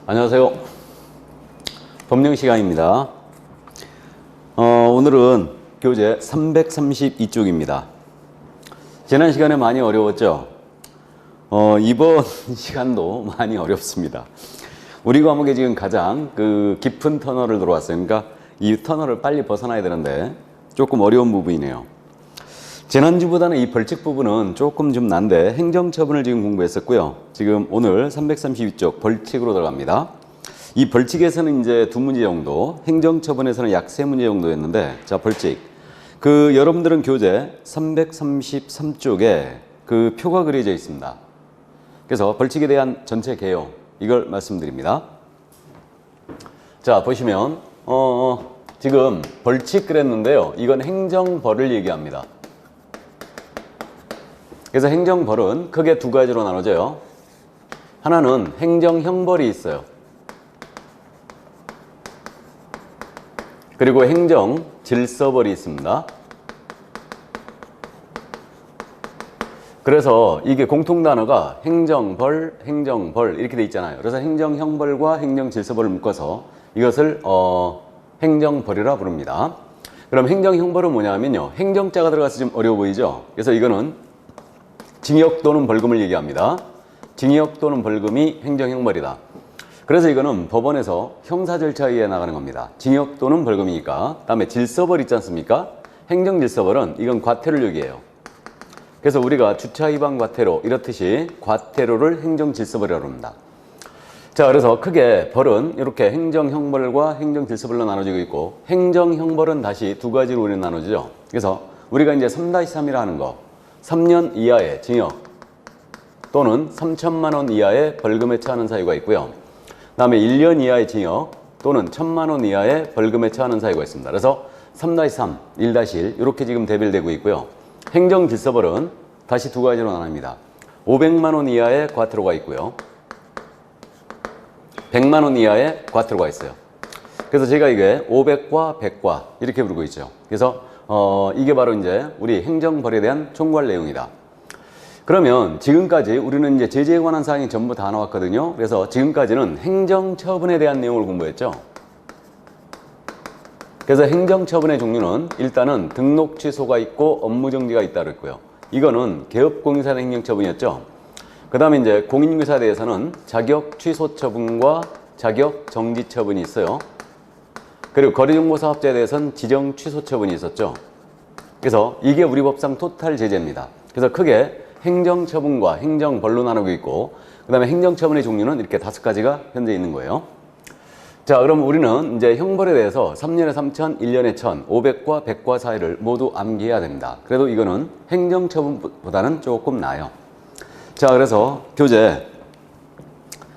안녕하세요. 법령 시간입니다. 오늘은 교재 332쪽입니다. 지난 시간에 많이 어려웠죠? 이번 시간도 많이 어렵습니다. 우리 과목에 지금 가장 깊은 터널을 들어왔어요. 그러니까 이 터널을 빨리 벗어나야 되는데 조금 어려운 부분이네요. 지난주보다는 이 벌칙 부분은 조금 좀 난데 행정처분을 지금 공부했었고요. 지금 오늘 332쪽 벌칙으로 들어갑니다. 이 벌칙에서는 이제 2문제 정도, 행정처분에서는 약 3문제 정도였는데, 자, 벌칙. 여러분들은 교재 333쪽에 표가 그려져 있습니다. 그래서 벌칙에 대한 전체 개요, 이걸 말씀드립니다. 자, 보시면, 지금 벌칙 그랬는데요. 이건 행정벌을 얘기합니다. 그래서 행정벌은 크게 두 가지로 나눠져요. 하나는 행정형벌이 있어요. 그리고 행정질서벌이 있습니다. 그래서 이게 공통단어가 행정벌 이렇게 돼 있잖아요. 그래서 행정형벌과 행정질서벌을 묶어서 이것을 행정벌이라 부릅니다. 그럼 행정형벌은 뭐냐면요, 행정자가 들어가서 좀 어려워 보이죠? 그래서 이거는 징역 또는 벌금을 얘기합니다. 징역 또는 벌금이 행정형벌이다. 그래서 이거는 법원에서 형사 절차에 의해 나가는 겁니다. 징역 또는 벌금이니까. 다음에 질서벌 있지 않습니까? 행정질서벌은 이건 과태료를 얘기해요. 그래서 우리가 주차 위반 과태료 이렇듯이 과태료를 행정질서벌이라고 합니다. 자, 그래서 크게 벌은 이렇게 행정형벌과 행정질서벌로 나눠지고 있고, 행정형벌은 다시 두 가지로 우리는 나눠지죠. 그래서 우리가 이제 3-3이라 하는 거, 3년 이하의 징역 또는 3천만 원 이하의 벌금에 처하는 사유가 있고요. 그 다음에 1년 이하의 징역 또는 1,000만 원 이하의 벌금에 처하는 사유가 있습니다. 그래서 3-3, 1-1 이렇게 지금 대별되고 있고요. 행정질서벌은 다시 두 가지로 나눕니다. 500만 원 이하의 과태료가 있고요. 100만 원 이하의 과태료가 있어요. 그래서 제가 이게 500과 100과 이렇게 부르고 있죠. 그래서 이게 바로 이제 우리 행정벌에 대한 총괄 내용이다. 그러면 지금까지 우리는 이제 제재에 관한 사항이 전부 다 나왔거든요. 그래서 지금까지는 행정처분에 대한 내용을 공부했죠. 그래서 행정처분의 종류는 일단은 등록 취소가 있고 업무 정지가 있다 그랬고요. 이거는 개업공인사의 행정처분이었죠. 그 다음에 이제 공인중개사에 대해서는 자격 취소 처분과 자격 정지 처분이 있어요. 그리고 거래정보사업자에 대해서는 지정 취소 처분이 있었죠. 그래서 이게 우리 법상 토탈 제재입니다. 그래서 크게 행정처분과 행정벌로 나누고 있고, 그 다음에 행정처분의 종류는 이렇게 5가지가 현재 있는 거예요. 자, 그럼 우리는 이제 형벌에 대해서 3년에 3천, 1년에 1,000, 500과 100과 사이를 모두 암기해야 됩니다. 그래도 이거는 행정처분보다는 조금 나아요. 자, 그래서 교재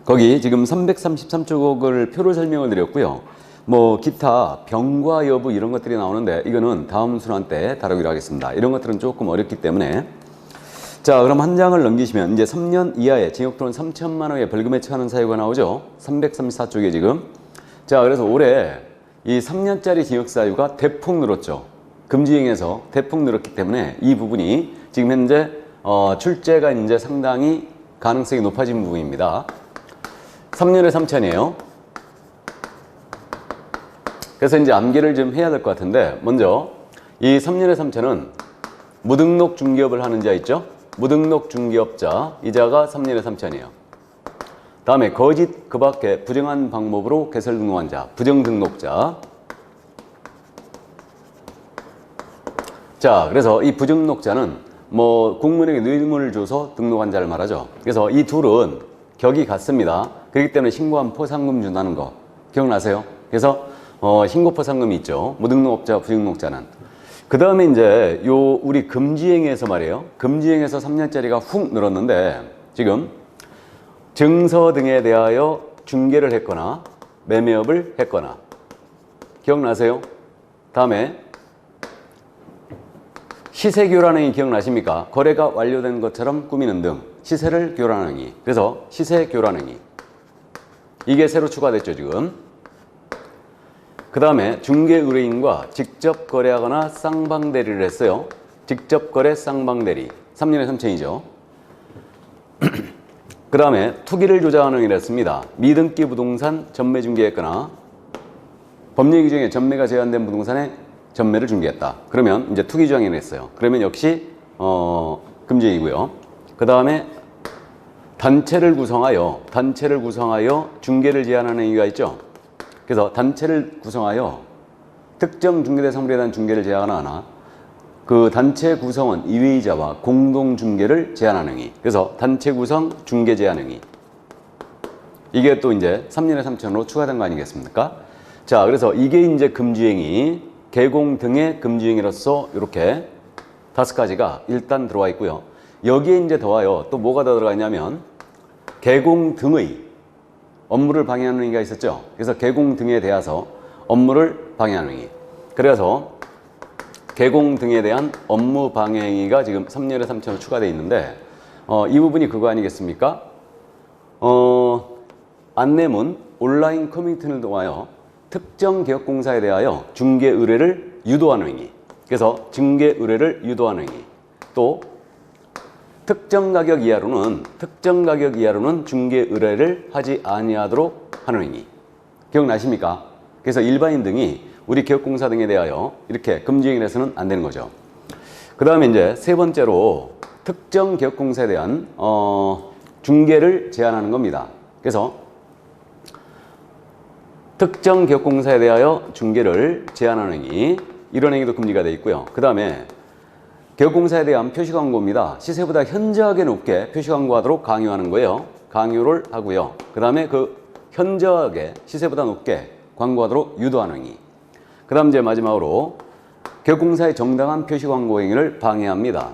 거기 지금 333쪽을 표를 설명을 드렸고요. 뭐 기타 병과 여부 이런 것들이 나오는데 이거는 다음 순환 때 다루기로 하겠습니다. 이런 것들은 조금 어렵기 때문에. 자, 그럼 한 장을 넘기시면 이제 3년 이하의 징역 또는 3천만 원의 벌금에 처하는 사유가 나오죠. 334쪽에 지금. 자, 그래서 올해 이 3년짜리 징역 사유가 대폭 늘었죠. 금지행에서 대폭 늘었기 때문에 이 부분이 지금 현재 출제가 이제 상당히 가능성이 높아진 부분입니다. 3년에 3천이에요. 그래서 이제 암기를 좀 해야 될 것 같은데, 먼저 이 3년에 3천은 무등록 중개업을 하는 자 있죠? 무등록 중개업자, 이자가 3년에 3천이에요. 다음에 거짓 그 밖에 부정한 방법으로 개설 등록한 자, 부정등록자. 자, 그래서 이 부정등록자는 뭐 국민에게 뇌물을 줘서 등록한 자를 말하죠. 그래서 이 둘은 격이 같습니다. 그렇기 때문에 신고한 포상금 준다는 거 기억나세요? 그래서 신고포상금이 있죠. 무등록업자, 부등록자는. 그 다음에 이제 우리 금지행에서 말이에요. 금지행에서 3년짜리가 훅 늘었는데, 지금 증서 등에 대하여 중개를 했거나 매매업을 했거나, 기억나세요? 다음에 시세교란행위 기억나십니까? 거래가 완료된 것처럼 꾸미는 등 시세를 교란하는 행위. 그래서 시세교란행위. 이게 새로 추가됐죠, 지금. 그 다음에 중개의뢰인과 직접 거래하거나 쌍방대리를 했어요. 직접 거래 쌍방대리 3년에 3천이죠. 그 다음에 투기를 조장하는 행위를 했습니다. 미등기 부동산 전매 중개했거나 법령 규정에 전매가 제한된 부동산에 전매를 중개했다. 그러면 이제 투기 조장행위를 했어요. 그러면 역시 금지이고요. 그 다음에 단체를 구성하여 중개를 제한하는 행위가 있죠. 그래서 단체를 구성하여 특정 중개대 사물에 대한 중개를 제한하나 그 단체 구성원 이외의자와 공동 중개를 제한하는 행위. 그래서 단체 구성 중개 제한 행위. 이게 또 이제 3년에 3천으로 추가된 거 아니겠습니까? 자, 그래서 이게 이제 금지행위, 개공 등의 금지행위로서 이렇게 5가지가 일단 들어와 있고요. 여기에 이제 더하여 또 뭐가 더 들어가 있냐면 개공 등의 업무를 방해하는 행위가 있었죠. 그래서 개공 등에 대해서 업무를 방해하는 행위. 그래서 개공 등에 대한 업무 방해 행위가 지금 3년에 3천으로 추가되어 있는데 이 부분이 그거 아니겠습니까? 안내문 온라인 커뮤니티를 통하여 특정 개업공사에 대하여 중개 의뢰를 유도하는 행위. 그래서 중개 의뢰를 유도하는 행위. 또 특정 가격 이하로는 중개 의뢰를 하지 아니하도록 하는 행위. 기억나십니까? 그래서 일반인 등이 우리 개업공사 등에 대하여 이렇게 금지행위를 해서는 안 되는 거죠. 그 다음에 이제 세 번째로 특정 개업공사에 대한 중개를 제한하는 겁니다. 그래서 특정 개업공사에 대하여 중개를 제한하는 행위, 이런 행위도 금지가 되어 있고요. 그 다음에 개업공사에 대한 표시광고입니다. 시세보다 현저하게 높게 표시광고하도록 강요하는 거예요. 강요를 하고요. 그 다음에 그 현저하게 시세보다 높게 광고하도록 유도하는 행위. 그 다음 이제 마지막으로 개업공사의 정당한 표시광고 행위를 방해합니다.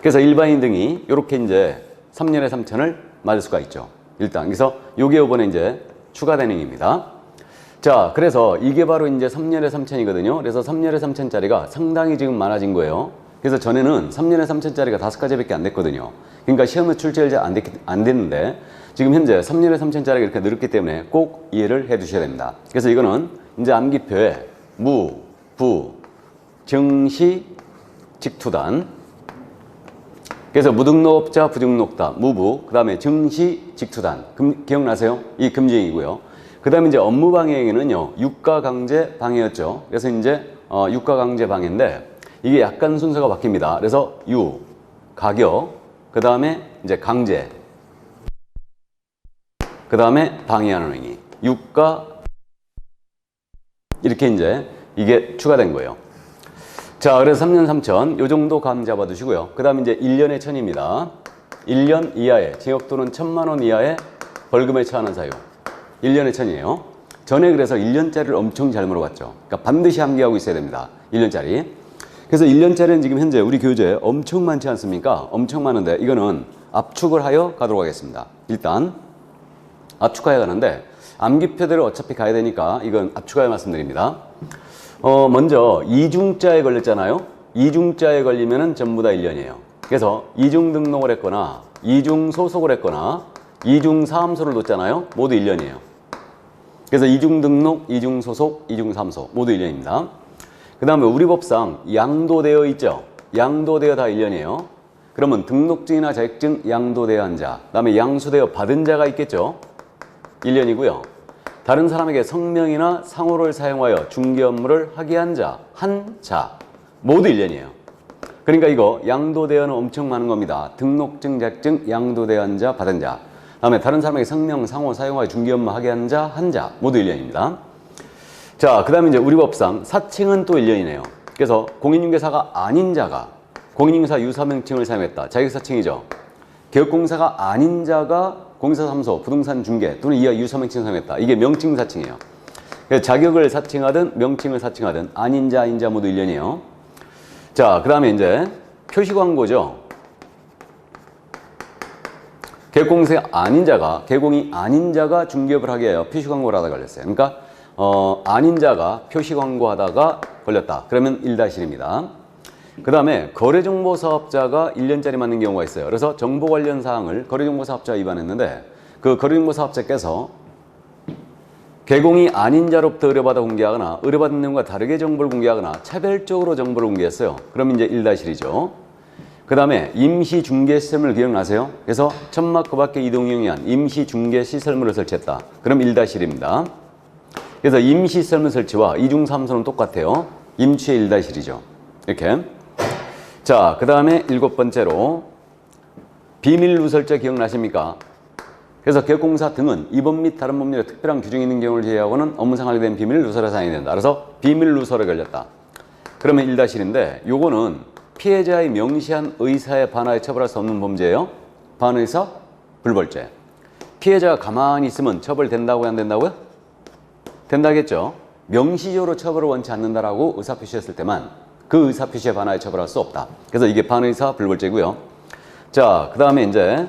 그래서 일반인 등이 이렇게 이제 3년에 3천을 맞을 수가 있죠. 일단 그래서 요게 이번에 이제 추가된 행위입니다. 자, 그래서 이게 바로 이제 3년에 3천이거든요. 그래서 3년에 3천짜리가 상당히 지금 많아진 거예요. 그래서 전에는 3년에 3천짜리가 5가지밖에 안 됐거든요. 그러니까 시험에 출제를 잘 안 됐는데 지금 현재 3년에 3천짜리가 이렇게 늘었기 때문에 꼭 이해를 해 두셔야 됩니다. 그래서 이거는 이제 암기표에 무, 부, 증시, 직투단. 그래서 무등록업자, 부등록다, 무부, 그 다음에 증시, 직투단. 기억나세요? 이 금지행위고요. 그 다음에 이제 업무방해행위는요, 유가강제 방해였죠. 그래서 이제 유가강제 방해인데 이게 약간 순서가 바뀝니다. 그래서 가격, 그 다음에 이제 강제, 그 다음에 방해하는 행위, 유가, 이렇게 이제 이게 추가된 거예요. 자, 그래서 3년 3천, 요 정도 감 잡아 두시고요. 그 다음에 이제 1년에 1,000입니다. 1년 이하의, 징역 또는 1,000만 원 이하의 벌금에 처하는 사유. 1년에 1,000이에요. 전에 그래서 1년짜리를 엄청 잘 물어봤죠. 그러니까 반드시 암기하고 있어야 됩니다. 1년짜리. 그래서 1년짜리는 지금 현재 우리 교재에 엄청 많지 않습니까? 엄청 많은데 이거는 압축을 하여 가도록 하겠습니다. 일단 압축하여 가는데 암기표대로 어차피 가야 되니까 이건 압축하여 말씀드립니다. 먼저 이중자에 걸렸잖아요. 이중자에 걸리면은 전부 다 1년이에요. 그래서 이중 등록을 했거나 이중 소속을 했거나 이중 사함소를 뒀잖아요. 모두 1년이에요. 그래서 이중 등록, 이중 소속, 이중 사함소 모두 1년입니다. 그 다음에 우리 법상 양도되어 있죠. 양도되어 다 1년이에요. 그러면 등록증이나 자격증 양도되어 한 자, 그 다음에 양수되어 받은 자가 있겠죠. 1년이고요. 다른 사람에게 성명이나 상호를 사용하여 중개 업무를 하게 한 자, 모두 1년이에요. 그러니까 이거 양도되어는 엄청 많은 겁니다. 등록증, 자격증, 양도되어 한 자, 받은 자. 다음에 다른 사람에게 성명, 상호 사용하여 중개 업무 하게 한 자, 모두 1년입니다. 자, 그 다음에 이제 우리 법상 사칭은 또 1년이네요. 그래서 공인중개사가 아닌 자가 공인중개사 유사명칭을 사용했다. 자격사칭이죠. 개업공사가 아닌 자가 공사사무소, 부동산 중개 또는 이하 유사명칭을 사용했다. 이게 명칭사칭이에요. 그래서 자격을 사칭하든 명칭을 사칭하든 아닌 자, 인자 모두 1년이에요. 자, 그 다음에 이제 표시광고죠. 개업공사 개공이 아닌 자가 중개업을 하게 해요. 표시광고를 하다가 걸렸어요. 그러니까 아닌 자가 표시광고 하다가 걸렸다. 그러면 1-1입니다. 그 다음에 거래정보사업자가 1년짜리 맞는 경우가 있어요. 그래서 정보 관련 사항을 거래정보사업자가 위반했는데 그 거래정보사업자께서 개공이 아닌 자로부터 의뢰받아 공개하거나 의뢰받은 내용과 다르게 정보를 공개하거나 차별적으로 정보를 공개했어요. 그럼 이제 1-1이죠. 그 다음에 임시중개시설물 기억나세요? 그래서 천막 그 밖에 이동을 위한 임시중개시설물을 설치했다. 그럼 1-1입니다. 그래서 임시시설물 설치와 이중삼수는 똑같아요. 임취의 1-1이죠. 이렇게. 자, 그 다음에 7번째로 비밀누설자 기억나십니까? 그래서 개업공사 등은 이번 및 다른 법률에 특별한 규정이 있는 경우를 제외하고는 업무상 관련된 비밀을 누설에 사용이 된다. 그래서 비밀누설에 걸렸다. 그러면 1-1인데 요거는 피해자의 명시한 의사에 반하여 처벌할 수 없는 범죄예요. 반의사 불벌죄. 피해자가 가만히 있으면 처벌된다고요? 안 된다고요? 된다겠죠. 명시적으로 처벌을 원치 않는다라고 의사표시했을 때만 그 의사표시에 반하여 처벌할 수 없다. 그래서 이게 반의사 불벌죄고요. 자, 그 다음에 이제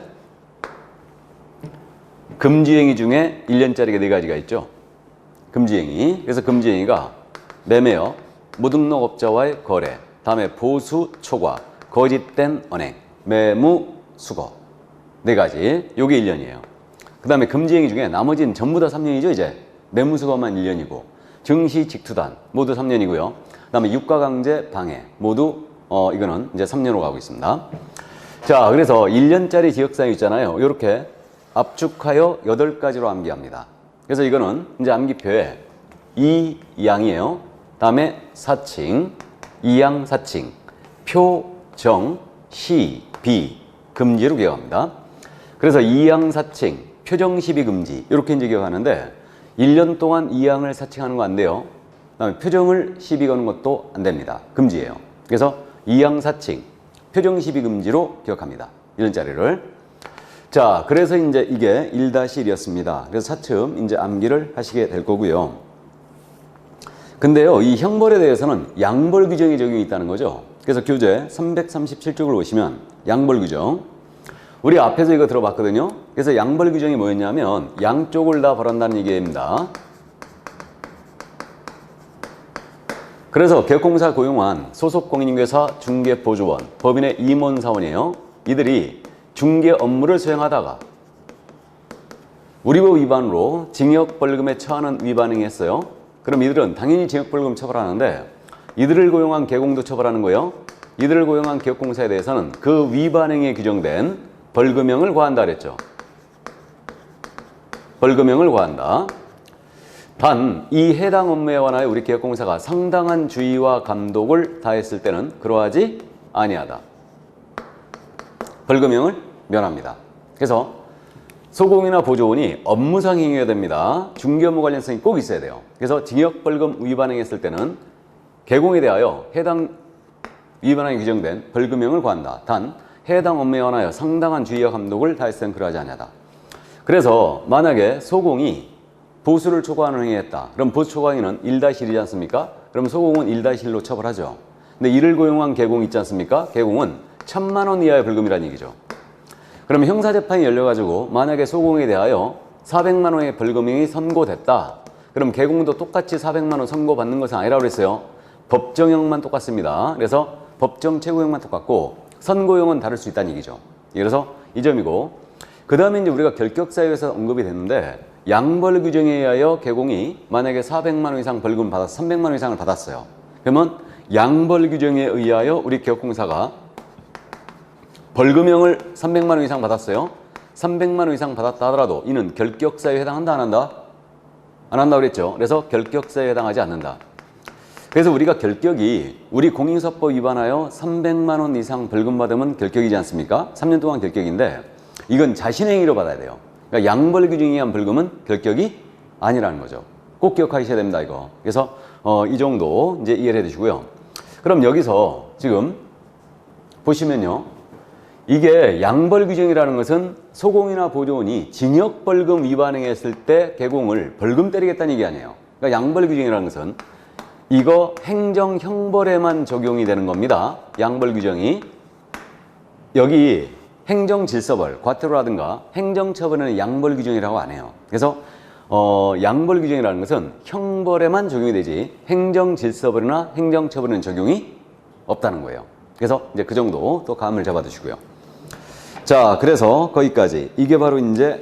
금지행위 중에 1년짜리가 4가지가 있죠. 금지행위. 그래서 금지행위가 매매업, 무등록업자와의 거래, 다음에 보수, 초과, 거짓된 언행, 매무, 수거. 4가지. 요게 1년이에요. 그 다음에 금지행위 중에 나머지는 전부 다 3년이죠, 이제. 매무, 수거만 1년이고, 증시, 직투단 모두 3년이고요. 그 다음에 유가강제, 방해 모두 이거는 이제 3년으로 가고 있습니다. 자, 그래서 1년짜리 지역사유 있잖아요. 요렇게 압축하여 8가지로 암기합니다. 그래서 이거는 이제 암기표에 2양이에요. 다음에 사칭, 2양 사칭, 표, 정, 시, 비, 금지로 기억합니다. 그래서 2양 사칭, 표정, 시비, 금지 이렇게 이제 기억하는데 1년 동안 2양을 사칭하는 거 안 돼요. 그다음에 표정을 시비 거는 것도 안 됩니다. 금지예요. 그래서 2양 사칭, 표정, 시비, 금지로 기억합니다. 1년짜리를. 자, 그래서 이제 이게 1-1이었습니다. 그래서 차츰 이제 암기를 하시게 될 거고요. 근데요, 이 형벌에 대해서는 양벌 규정이 적용이 있다는 거죠. 그래서 교재 337쪽을 보시면 양벌 규정. 우리 앞에서 이거 들어봤거든요. 그래서 양벌 규정이 뭐였냐면 양쪽을 다 벌한다는 얘기입니다. 그래서 개업공사 고용한 소속 공인중개사 중개보조원, 법인의 임원사원이에요. 이들이 중개 업무를 수행하다가 우리 법 위반으로 징역벌금에 처하는 위반 행위했어요. 그럼 이들은 당연히 징역벌금 처벌하는데 이들을 고용한 개공도 처벌하는 거예요. 이들을 고용한 개업공사에 대해서는 그 위반 행위에 규정된 벌금형을 과한다 그랬죠. 벌금형을 과한다. 단, 이 해당 업무에 관하여 우리 개업공사가 상당한 주의와 감독을 다했을 때는 그러하지 아니하다. 벌금형을 면합니다. 그래서 소공이나 보조원이 업무상 행위가 됩니다. 중개업무 관련성이 꼭 있어야 돼요. 그래서 징역벌금 위반 행위했을 때는 개공에 대하여 해당 위반행위 규정된 벌금형을 과한다. 단, 해당 업무에 관하여 상당한 주의와 감독을 다했을 때는 그러하지 아니하다. 그래서 만약에 소공이 보수를 초과하는 행위했다. 그럼 보수 초과 행위는 1-1이지 않습니까? 그럼 소공은 1-1로 처벌하죠. 근데 이를 고용한 개공 있지 않습니까? 개공은 1,000만 원 이하의 벌금이라는 얘기죠. 그러면 형사재판이 열려가지고 만약에 소공에 대하여 400만 원의 벌금형이 선고됐다. 그럼 개공도 똑같이 400만 원 선고받는 것은 아니라고 그랬어요. 법정형만 똑같습니다. 그래서 법정 최고형만 똑같고 선고형은 다를 수 있다는 얘기죠. 그래서 이 점이고, 그 다음에 이제 우리가 결격사유에서 언급이 됐는데 양벌 규정에 의하여 개공이 만약에 400만 원 이상 벌금을 받아서 300만 원 이상을 받았어요. 그러면 양벌 규정에 의하여 우리 개업공사가 벌금형을 300만 원 이상 받았어요. 300만 원 이상 받았다 하더라도 이는 결격사유에 해당한다 안 한다? 안 한다고 그랬죠. 그래서 결격사유에 해당하지 않는다. 그래서 우리가 결격이 우리 공인사법 위반하여 300만 원 이상 벌금 받으면 결격이지 않습니까? 3년 동안 결격인데 이건 자신의 행위로 받아야 돼요. 그러니까 양벌 규정에 의한 벌금은 결격이 아니라는 거죠. 꼭 기억하셔야 됩니다, 이거. 그래서 이 정도 이제 이해를 해 주시고요. 그럼 여기서 지금 보시면요. 이게 양벌 규정이라는 것은 소공이나 보조원이 징역벌금 위반행했을 때 개공을 벌금 때리겠다는 얘기 아니에요. 그러니까 양벌 규정이라는 것은 이거 행정 형벌에만 적용이 되는 겁니다. 양벌 규정이. 여기 행정질서벌, 과태료라든가 행정처벌에는 양벌 규정이라고 안 해요. 그래서 양벌 규정이라는 것은 형벌에만 적용이 되지 행정질서벌이나 행정처벌에는 적용이 없다는 거예요. 그래서 이제 그 정도 또 감을 잡아 두시고요. 자, 그래서 거기까지. 이게 바로 이제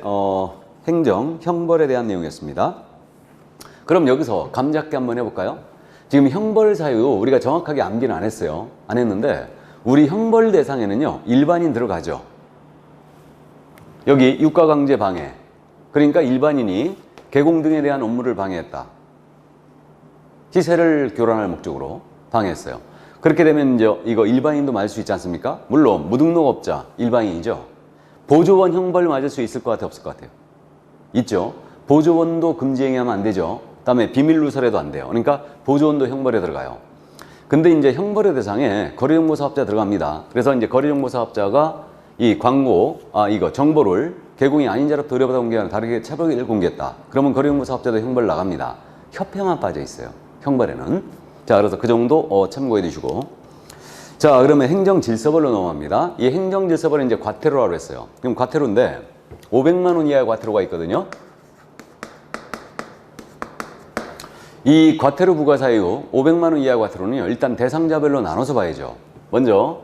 행정 형벌에 대한 내용이었습니다. 그럼 여기서 감 잡기 한번 해볼까요? 지금 형벌 사유 우리가 정확하게 암기는 안 했어요. 안 했는데 우리 형벌 대상에는요, 일반인 들어가죠. 여기 유가강제 방해. 그러니까 일반인이 개공 등에 대한 업무를 방해했다. 시세를 교란할 목적으로 방해했어요. 그렇게 되면 이제 이거 일반인도 맞을 수 있지 않습니까? 물론 무등록업자 일반인이죠. 보조원 형벌 맞을 수 있을 것 같아요, 없을 것 같아요? 있죠. 보조원도 금지행위하면 안 되죠. 그다음에 비밀누설해도 안 돼요. 그러니까 보조원도 형벌에 들어가요. 근데 이제 형벌의 대상에 거래정보사업자 들어갑니다. 그래서 이제 거래정보사업자가 이 광고, 이거 정보를 개공이 아닌 자로 들여받아 공개하는 다르게 차별을 공개했다. 그러면 거래정보사업자도 형벌 나갑니다. 협회만 빠져 있어요. 형벌에는. 자, 그래서 그 정도 참고해 두시고. 자, 그러면 행정질서벌로 넘어갑니다. 이 행정질서벌은 이제 과태료라고 했어요. 그럼 과태료인데 500만 원 이하의 과태료가 있거든요. 이 과태료 부과 사유 500만 원 이하 과태료는요, 일단 대상자별로 나눠서 봐야죠. 먼저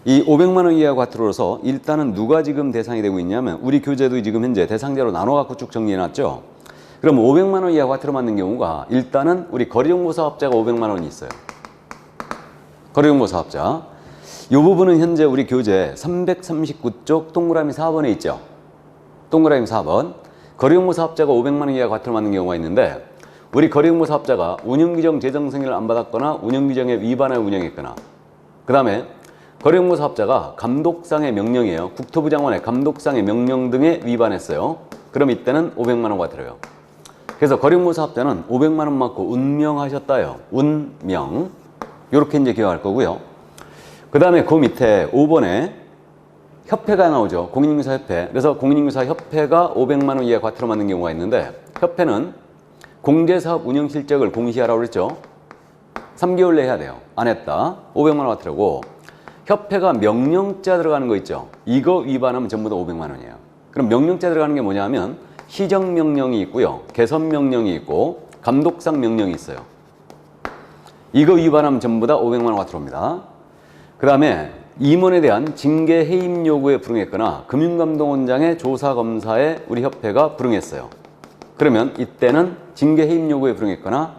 이 500만 원 이하 과태료로서 일단은 누가 지금 대상이 되고 있냐면 우리 교재도 지금 현재 대상자로 나눠 갖고 쭉 정리해 놨죠. 그럼 500만 원 이하 과태료 맞는 경우가 일단은 우리 거래정보사업자가 500만 원이 있어요. 거래정보사업자. 이 부분은 현재 우리 교재 339쪽 동그라미 4번에 있죠. 동그라미 4번. 거래정보사업자가 500만 원 이하 과태료 맞는 경우가 있는데 우리 거래정보사업자가 운영규정 제정 승인을 안 받았거나 운영규정에 위반하여 운영했거나, 그 다음에 거래정보사업자가 감독상의 명령이에요. 국토부 장관의 감독상의 명령 등에 위반했어요. 그럼 이때는 500만 원 과태료요. 그래서 거래정보사업자는 500만 원 맞고 운명하셨다요. 운명. 요렇게 이제 기억할 거고요. 그 다음에 그 밑에 5번에 협회가 나오죠. 공인인증사협회. 그래서 공인인증사협회가 500만 원 이하 과태료 맞는 경우가 있는데, 협회는 공제사업 운영 실적을 공시하라고 그랬죠. 3개월 내에 해야 돼요. 안 했다. 500만 원 과태료고, 협회가 명령자 들어가는 거 있죠. 이거 위반하면 전부 다 500만 원이에요. 그럼 명령자 들어가는 게 뭐냐면 시정명령이 있고요. 개선명령이 있고 감독상 명령이 있어요. 이거 위반하면 전부 다 500만 원 과태료입니다. 그 다음에 임원에 대한 징계 해임 요구에 불응했거나 금융감독원장의 조사검사에 우리 협회가 불응했어요. 그러면 이때는 징계 해임 요구에 불응했거나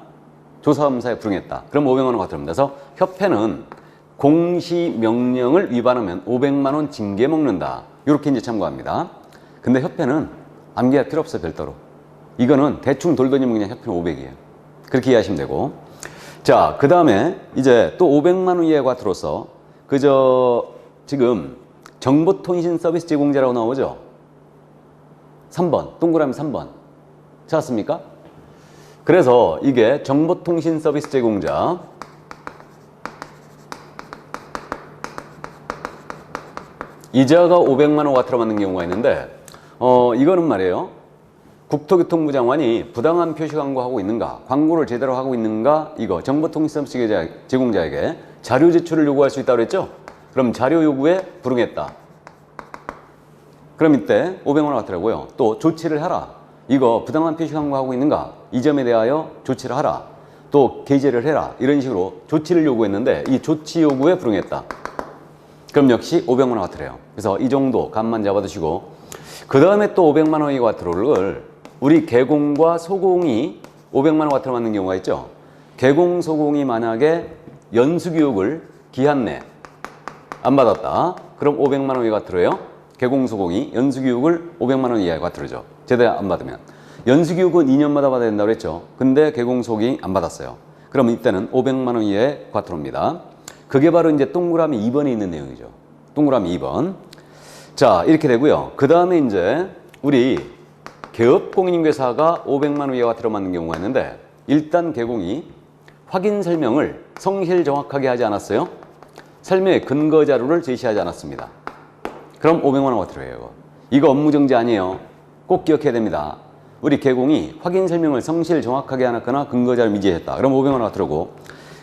조사검사에 불응했다. 그럼 500만 원 과태료입니다. 그래서 협회는 공시 명령을 위반하면 500만 원 징계 먹는다. 이렇게 이제 참고합니다. 근데 협회는 암기할 필요 없어요, 별도로. 이거는 대충 돌더니면 그냥 협회는 500이에요. 그렇게 이해하시면 되고. 자, 그 다음에 이제 또 500만 원 이하의 과태료로서 지금 정보통신 서비스 제공자라고 나오죠. 3번, 동그라미 3번. 찾았습니까? 그래서 이게 정보통신 서비스 제공자. 이자가 500만 원 과태료 받는 경우가 있는데, 이거는 말이에요. 국토교통부 장관이 부당한 표시 광고하고 있는가, 광고를 제대로 하고 있는가, 이거 정보통신 서비스 제공자에게 자료 제출을 요구할 수 있다고 그랬죠? 그럼 자료 요구에 불응했다. 그럼 이때 500만 원 과태료고요. 또 조치를 하라. 이거 부당한 표시 광고하고 있는가, 이 점에 대하여 조치를 하라. 또 게재를 해라. 이런 식으로 조치를 요구했는데 이 조치 요구에 불응했다. 그럼 역시 500만 원 과태료예요. 그래서 이 정도 감만 잡아두시고, 그 다음에 또 500만 원의 과태료를 우리 개공과 소공이 500만 원 과태료 맞는 경우가 있죠. 개공, 소공이 만약에 연수교육을 기한 내 안 받았다. 그럼 500만 원의 과태료예요. 개공, 소공이 연수교육을 500만 원 이하의 과태료죠. 제대로 안 받으면. 연수교육은 2년마다 받아야 된다고 그랬죠. 근데 개공, 소공이 안 받았어요. 그럼 이때는 500만 원 이하의 과태료입니다. 그게 바로 이제 동그라미 2번에 있는 내용이죠. 동그라미 2번. 자, 이렇게 되고요. 그 다음에 이제 우리 개업공인중개사가 500만 원 이하 과태료 맞는 경우가 있는데, 일단 개공이 확인 설명을 성실 정확하게 하지 않았어요. 설명의 근거 자료를 제시하지 않았습니다. 그럼 500만 원 과태료예요. 이거 업무정지 아니에요. 꼭 기억해야 됩니다. 우리 개공이 확인 설명을 성실 정확하게 안 했거나 근거 자료 미제했다. 그럼 500만 원 과태료고,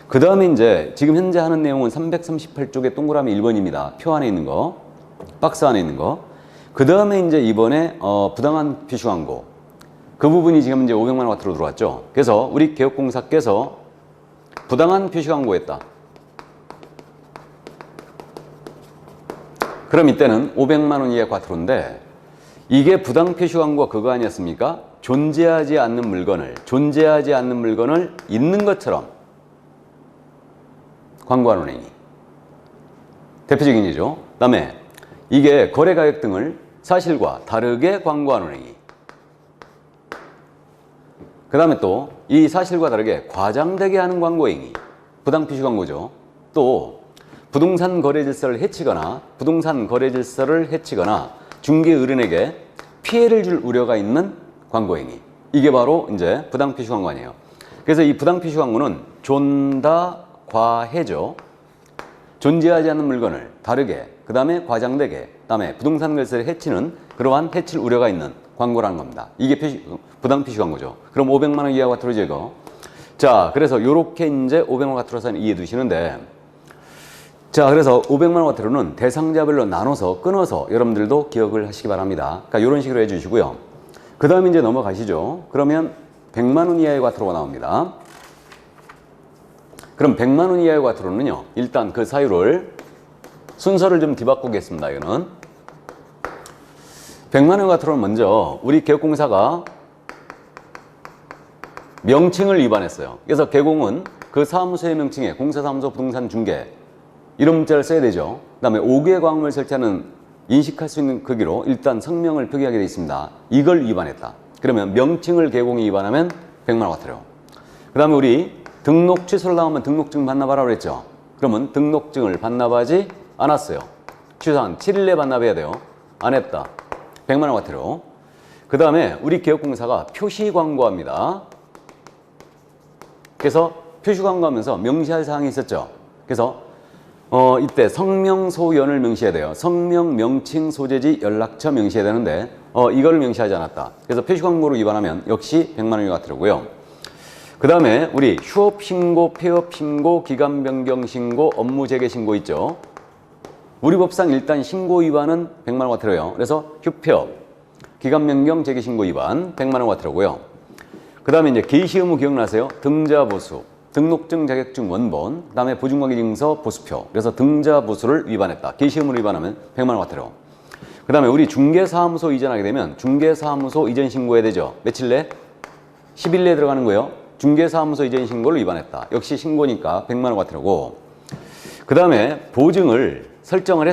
그 다음에 이제 지금 현재 하는 내용은 338쪽의 동그라미 1번입니다. 표 안에 있는 거, 박스 안에 있는 거. 그 다음에 이제 이번에 부당한 표시 광고. 그 부분이 지금 이제 500만 원 과태료 들어왔죠. 그래서 우리 개업공사께서 부당한 표시 광고했다. 그럼 이때는 500만 원 이하의 과태료인데, 이게 부당 표시 광고가 그거 아니었습니까? 존재하지 않는 물건을 있는 것처럼 광고하는 행위. 대표적인 예죠. 그다음에 이게 거래 가격 등을 사실과 다르게 광고하는 행위. 그 다음에 또 이 사실과 다르게 과장되게 하는 광고 행위. 부당 표시 광고죠. 또 부동산 거래 질서를 해치거나 중개 의뢰인에게 피해를 줄 우려가 있는 광고 행위. 이게 바로 이제 부당 표시 광고 아니에요. 그래서 이 부당 표시 광고는 존다 과해죠. 존재하지 않는 물건을 다르게, 그 다음에 과장되게, 그 다음에 부동산 거래를 해치는 그러한 해칠 우려가 있는 광고라는 겁니다. 이게 부당 표시 광고죠. 그럼 500만 원 이하가 들어오죠, 이거. 자, 그래서 요렇게 이제 500만 원 가트로서는 이해해 두시는데, 자, 그래서 500만 원 가트로는 대상자별로 나눠서 끊어서 여러분들도 기억을 하시기 바랍니다. 그러니까 이런 식으로 해주시고요. 그 다음에 이제 넘어가시죠. 그러면 100만 원 이하의 과트로가 나옵니다. 그럼 100만 원 이하의 과트로는요, 일단 그 사유를 순서를 좀 뒤바꾸겠습니다. 이거는 100만 원 과트로는 먼저 우리 개업공사가 명칭을 위반했어요. 그래서 개공은 그 사무소의 명칭에 공사사무소 부동산 중개 이런 문자를 써야 되죠. 그 다음에 5개 광음을 설치하는 인식할 수 있는 크기로 일단 성명을 표기하게 되어 있습니다. 이걸 위반했다. 그러면 명칭을 개공이 위반하면 100만 원 과태료. 그 다음에 우리 등록 취소를 나오면 등록증 반납하라고 그랬죠. 그러면 등록증을 반납하지 않았어요. 취소한 7일 내에 반납해야 돼요. 안 했다. 100만 원 과태료. 그 다음에 우리 개업공사가 표시 광고합니다. 그래서 표시 광고하면서 명시할 사항이 있었죠. 그래서 이때 성명소연을 명시해야 돼요. 성명, 명칭, 소재지, 연락처 명시해야 되는데 이걸 명시하지 않았다. 그래서 표시 광고로 위반하면 역시 100만 원이 과태료고요. 그 다음에 우리 휴업 신고, 폐업 신고, 기간 변경 신고, 업무 재개 신고 있죠. 우리 법상 일단 신고 위반은 100만 원 과태료예요. 그래서 휴폐업, 기간 변경, 재개 신고 위반 100만 원 과태료고요. 그 다음에 이제 게시 의무 기억나세요? 등자 보수, 등록증 자격증 원본, 그 다음에 보증관계증서 보수표. 그래서 등자 보수를 위반했다. 게시 의무를 위반하면 100만 원 과태료. 그 다음에 우리 중개사무소 이전하게 되면 중개사무소 이전 신고해야 되죠. 며칠 내? 10일 내에 들어가는 거예요. 중개사무소 이전 신고를 위반했다. 역시 신고니까 100만 원 과태료고. 그 다음에 보증을 설정을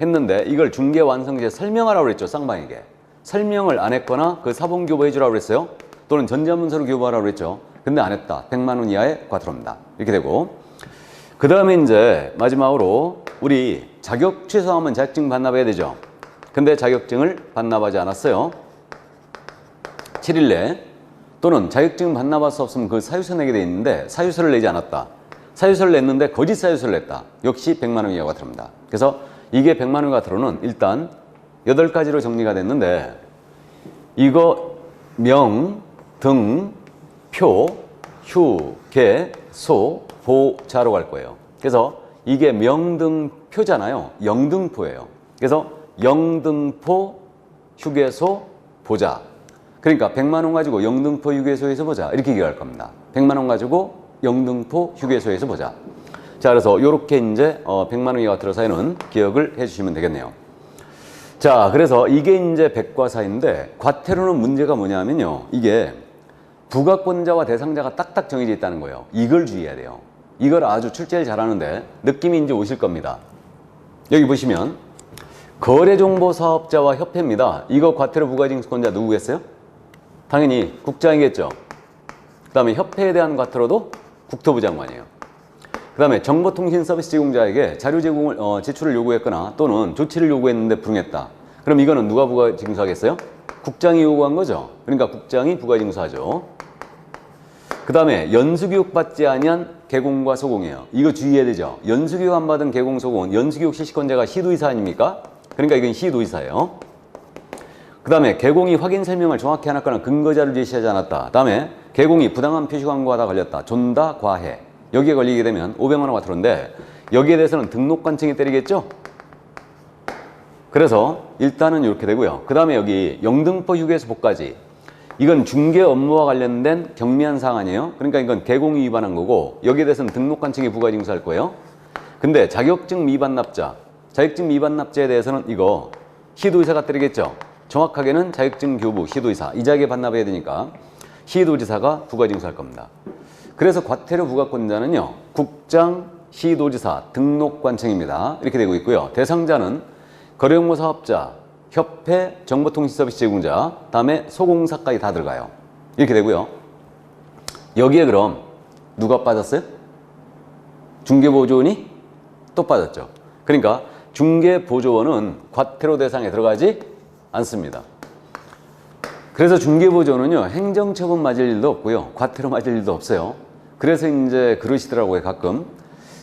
했는데 이걸 중개 완성시에 설명하라고 그랬죠. 쌍방에게. 설명을 안 했거나 그 사본 교부해 주라고 그랬어요. 또는 전자문서로 교부하라고 그랬죠. 근데 안 했다. 100만 원 이하의 과태료입니다. 이렇게 되고. 그 다음에 이제 마지막으로 우리 자격 취소하면 자격증 반납해야 되죠. 근데 자격증을 반납하지 않았어요. 7일 내. 또는 자격증 반납할 수 없으면 그 사유서 내게 돼 있는데 사유서를 내지 않았다. 사유서를 냈는데 거짓 사유서를 냈다. 역시 100만 원 이하 과태료입니다. 그래서 이게 100만 원 과태료는 일단 8가지로 정리가 됐는데 이거 명, 등, 표, 휴, 개, 소, 보, 자로 갈 거예요. 그래서 이게 명등표잖아요. 영등포예요. 그래서 영등포, 휴게소, 보자. 그러니까 100만 원 가지고 영등포 휴게소에서 보자. 이렇게 기억할 겁니다. 100만 원 가지고 영등포 휴게소에서 보자. 자, 그래서 이렇게 이제 100만 원 이하 과태료 사유는 기억을 해주시면 되겠네요. 자, 그래서 이게 이제 백과사인데 과태료는 문제가 뭐냐면요. 이게 부가권자와 대상자가 딱딱 정해져 있다는 거예요. 이걸 주의해야 돼요. 이걸 아주 출제를 잘하는데 느낌이 이제 오실 겁니다. 여기 보시면 거래정보사업자와 협회입니다. 이거 과태료 부과징수권자 누구겠어요? 당연히 국장이겠죠. 그 다음에 협회에 대한 과태료도 국토부 장관이에요. 그 다음에 정보통신 서비스 제공자에게 자료 제공을 제출을 요구했거나 또는 조치를 요구했는데 불응했다. 그럼 이거는 누가 부과징수하겠어요? 국장이 요구한 거죠. 그러니까 국장이 부과징수하죠. 그 다음에 연수교육 받지 아니한 개공과 소공이에요. 이거 주의해야 되죠. 연수교육 안 받은 개공, 소공은 연수교육 실시권자가 시도의사 아닙니까? 그러니까 이건 시도의사예요. 그 다음에 개공이 확인 설명을 정확히 안 했거나 근거자를 제시하지 않았다. 그 다음에 개공이 부당한 표시 광고하다 걸렸다. 존다, 과해. 여기에 걸리게 되면 500만 원 과태료인데 여기에 대해서는 등록관청이 때리겠죠? 그래서 일단은 이렇게 되고요. 그 다음에 여기 영등포 휴게소 복까지. 이건 중개 업무와 관련된 경미한 사항 아니에요? 그러니까 이건 개공이 위반한 거고 여기에 대해서는 등록관청이 부과징수할 거예요. 근데 자격증 미반 납자. 자격증 미반 납자에 대해서는 이거 시도의사가 때리겠죠? 정확하게는 자격증 교부, 시도의사. 이 자리에 반납해야 되니까 시도지사가 부과징수할 겁니다. 그래서 과태료 부과권자는요. 국장, 시도지사, 등록관청입니다. 이렇게 되고 있고요. 대상자는 거래업무 사업자, 협회, 정보통신서비스 제공자, 다음에 소공사까지 다 들어가요. 이렇게 되고요. 여기에 그럼 누가 빠졌어요? 중개보조원이 또 빠졌죠. 그러니까 중개보조원은 과태료 대상에 들어가지 않습니다. 그래서 중개보조원은요, 행정처분 맞을 일도 없고요, 과태료 맞을 일도 없어요. 그래서 이제 그러시더라고요, 가끔.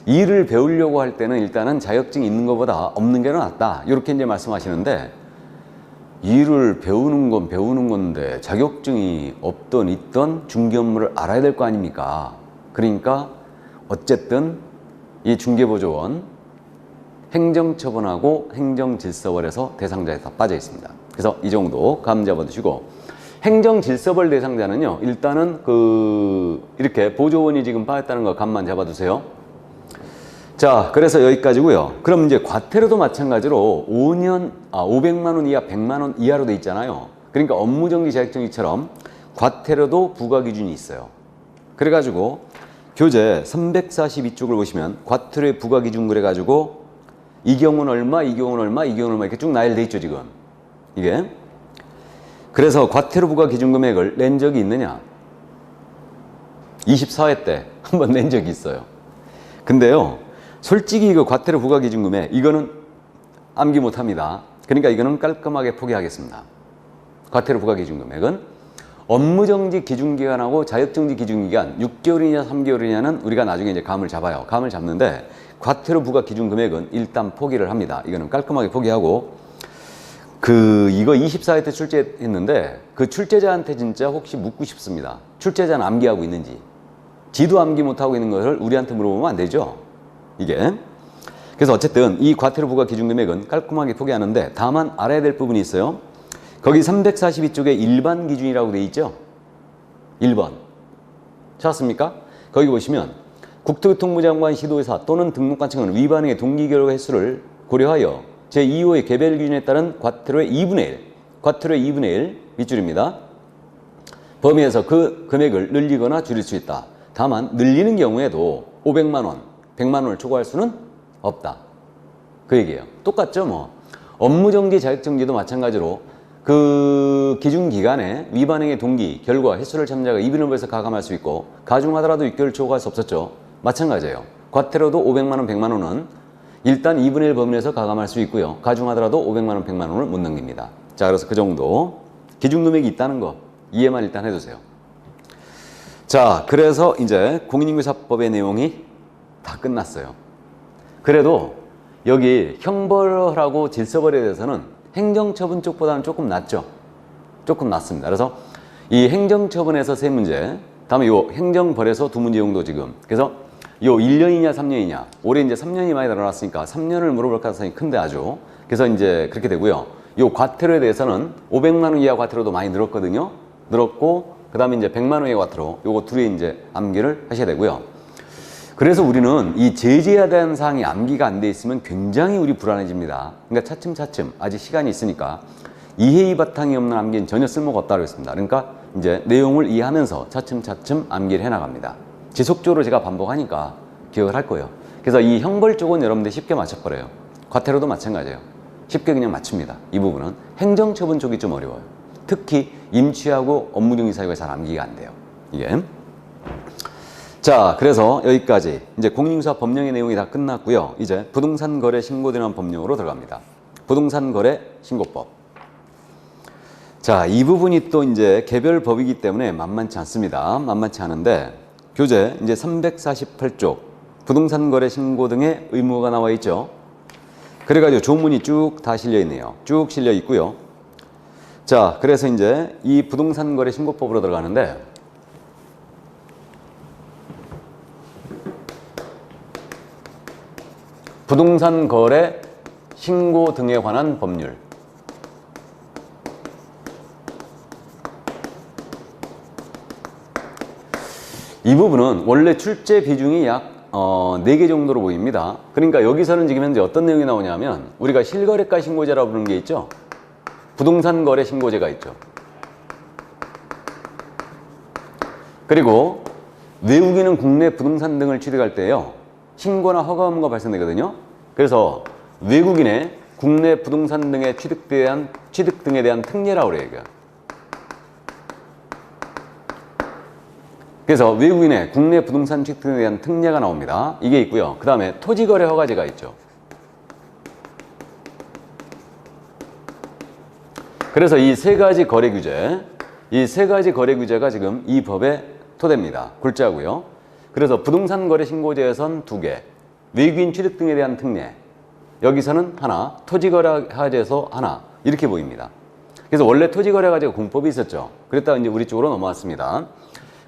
일을 배우려고 할 때는 일단은 자격증이 있는 것보다 없는 게 낫다, 이렇게 이제 말씀하시는데, 일을 배우는 건 배우는 건데 자격증이 없던 있던 중개 업무를 알아야 될 거 아닙니까? 그러니까 어쨌든 이 중개보조원 행정처분하고 행정질서벌에서 대상자에 다 빠져 있습니다. 그래서 이 정도 감 잡아두시고, 행정질서벌 대상자는요, 일단은 이렇게 보조원이 지금 빠졌다는 거 감만 잡아두세요. 자, 그래서 여기까지고요. 그럼 이제 과태료도 마찬가지로 500만 원 이하, 100만 원 이하로 돼 있잖아요. 그러니까 업무정지 자격정지처럼 과태료도 부과 기준이 있어요. 그래가지고 교재 342쪽을 보시면 과태료의 부과 기준 그래가지고 이 경우는 얼마, 이 경우는 얼마, 이 경우는 얼마 이렇게 쭉 나열돼 있죠, 지금. 이게. 그래서 과태료 부과 기준 금액을 낸 적이 있느냐? 24회 때 한번 낸 적이 있어요. 근데요, 솔직히 이거 과태료 부과 기준 금액, 이거는 암기 못 합니다. 그러니까 이거는 깔끔하게 포기하겠습니다. 과태료 부과 기준 금액은 업무정지 기준기간하고 자격정지 기준기간 6개월이냐 3개월이냐는 우리가 나중에 이제 감을 잡아요. 감을 잡는데 과태료 부과 기준 금액은 일단 포기를 합니다. 이거는 깔끔하게 포기하고, 이거 24회 때 출제했는데 그 출제자한테 진짜 혹시 묻고 싶습니다. 출제자는 암기하고 있는지. 지도 암기 못하고 있는 것을 우리한테 물어보면 안 되죠, 이게. 그래서 어쨌든 이 과태료 부과 기준 금액은 깔끔하게 포기하는데, 다만 알아야 될 부분이 있어요. 거기 342쪽에 일반 기준이라고 돼 있죠. 1번 찾았습니까? 거기 보시면 국토교통부 장관, 시도지사 또는 등록관청은 위반행위 동기 결과 횟수를 고려하여 제2호의 개별 기준에 따른 과태료의 2분의 1, 과태료의 2분의 1 밑줄입니다. 범위에서 그 금액을 늘리거나 줄일 수 있다. 다만 늘리는 경우에도 500만 원, 100만 원을 초과할 수는 없다. 그 얘기예요. 똑같죠, 뭐. 업무정지, 자격정지도 마찬가지로 그 기준기간에 위반행위 동기, 결과, 횟수를 참자가 2분의 1을 벌써 가감할 수 있고, 가중하더라도 6개월 초과할 수 없었죠. 마찬가지예요. 과태료도 500만 원, 100만 원은 일단 2분의 1 범위 내에서 가감할 수 있고요. 가중하더라도 500만 원, 100만 원을 못 넘깁니다. 자, 그래서 그 정도 기준금액이 있다는 거 이해만 일단 해두세요. 자, 그래서 이제 공인중개사법의 내용이 다 끝났어요. 그래도 여기 형벌하고 질서벌에 대해서는 행정처분 쪽보다는 조금 낫죠. 조금 낫습니다. 그래서 이 행정처분에서 3문제, 다음에 요 행정벌에서 2문제 정도 지금. 그래서 요 1년이냐 3년이냐. 올해 이제 3년이 많이 늘어났으니까 3년을 물어볼 가능성이 큰데 아주. 그래서 이제 그렇게 되고요. 요 과태료에 대해서는 500만 원 이하 과태료도 많이 늘었거든요. 늘었고, 그 다음에 이제 100만 원 이하 과태료. 요거 둘이 이제 암기를 하셔야 되고요. 그래서 우리는 이 제재에 대한 사항이 암기가 안 돼 있으면 굉장히 우리 불안해집니다. 그러니까 차츰차츰 아직 시간이 있으니까 이해의 바탕이 없는 암기는 전혀 쓸모가 없다고 했습니다. 그러니까 이제 내용을 이해하면서 차츰차츰 암기를 해나갑니다. 지속적으로 제가 반복하니까 기억을 할 거예요. 그래서 이 형벌 쪽은 여러분들 쉽게 맞춰버려요. 과태료도 마찬가지예요. 쉽게 그냥 맞춥니다. 이 부분은 행정처분 쪽이 좀 어려워요. 특히 임취하고 업무정지 사유가 잘 암기가 안 돼요, 이게. 자, 그래서 여기까지 이제 공인중개사 법령의 내용이 다 끝났고요. 이제 부동산 거래 신고에 대한 법령으로 들어갑니다. 부동산 거래 신고법. 자, 이 부분이 또 이제 개별 법이기 때문에 만만치 않습니다. 만만치 않은데 교재 이제 348쪽 부동산 거래 신고 등의 의무가 나와 있죠. 그래가지고 조문이 쭉 다 실려 있네요. 쭉 실려 있고요. 자, 그래서 이제 이 부동산 거래 신고법으로 들어가는데, 부동산 거래 신고 등에 관한 법률. 이 부분은 원래 출제 비중이 약 4개 정도로 보입니다. 그러니까 여기서는 지금 현재 어떤 내용이 나오냐면, 우리가 실거래가 신고제라고 부르는 게 있죠. 부동산 거래 신고제가 있죠. 그리고 외국인은 국내 부동산 등을 취득할 때요, 신고나 허가 의무가 발생되거든요. 그래서 외국인의 국내 부동산 등의 취득 등에 대한 특례라고 그래요. 이거. 그래서 외국인의 국내 부동산 취득 등에 대한 특례가 나옵니다. 이게 있고요. 그 다음에 토지거래 허가제가 있죠. 그래서 이 세 가지 거래 규제, 이 세 가지 거래 규제가 지금 이 법의 토대입니다. 골자고요. 그래서 부동산 거래 신고제에선 2개, 외국인 취득 등에 대한 특례, 여기서는 하나, 토지거래 허가제에서 하나, 이렇게 보입니다. 그래서 원래 토지거래 허가제가 공법이 있었죠. 그랬다가 이제 우리 쪽으로 넘어왔습니다.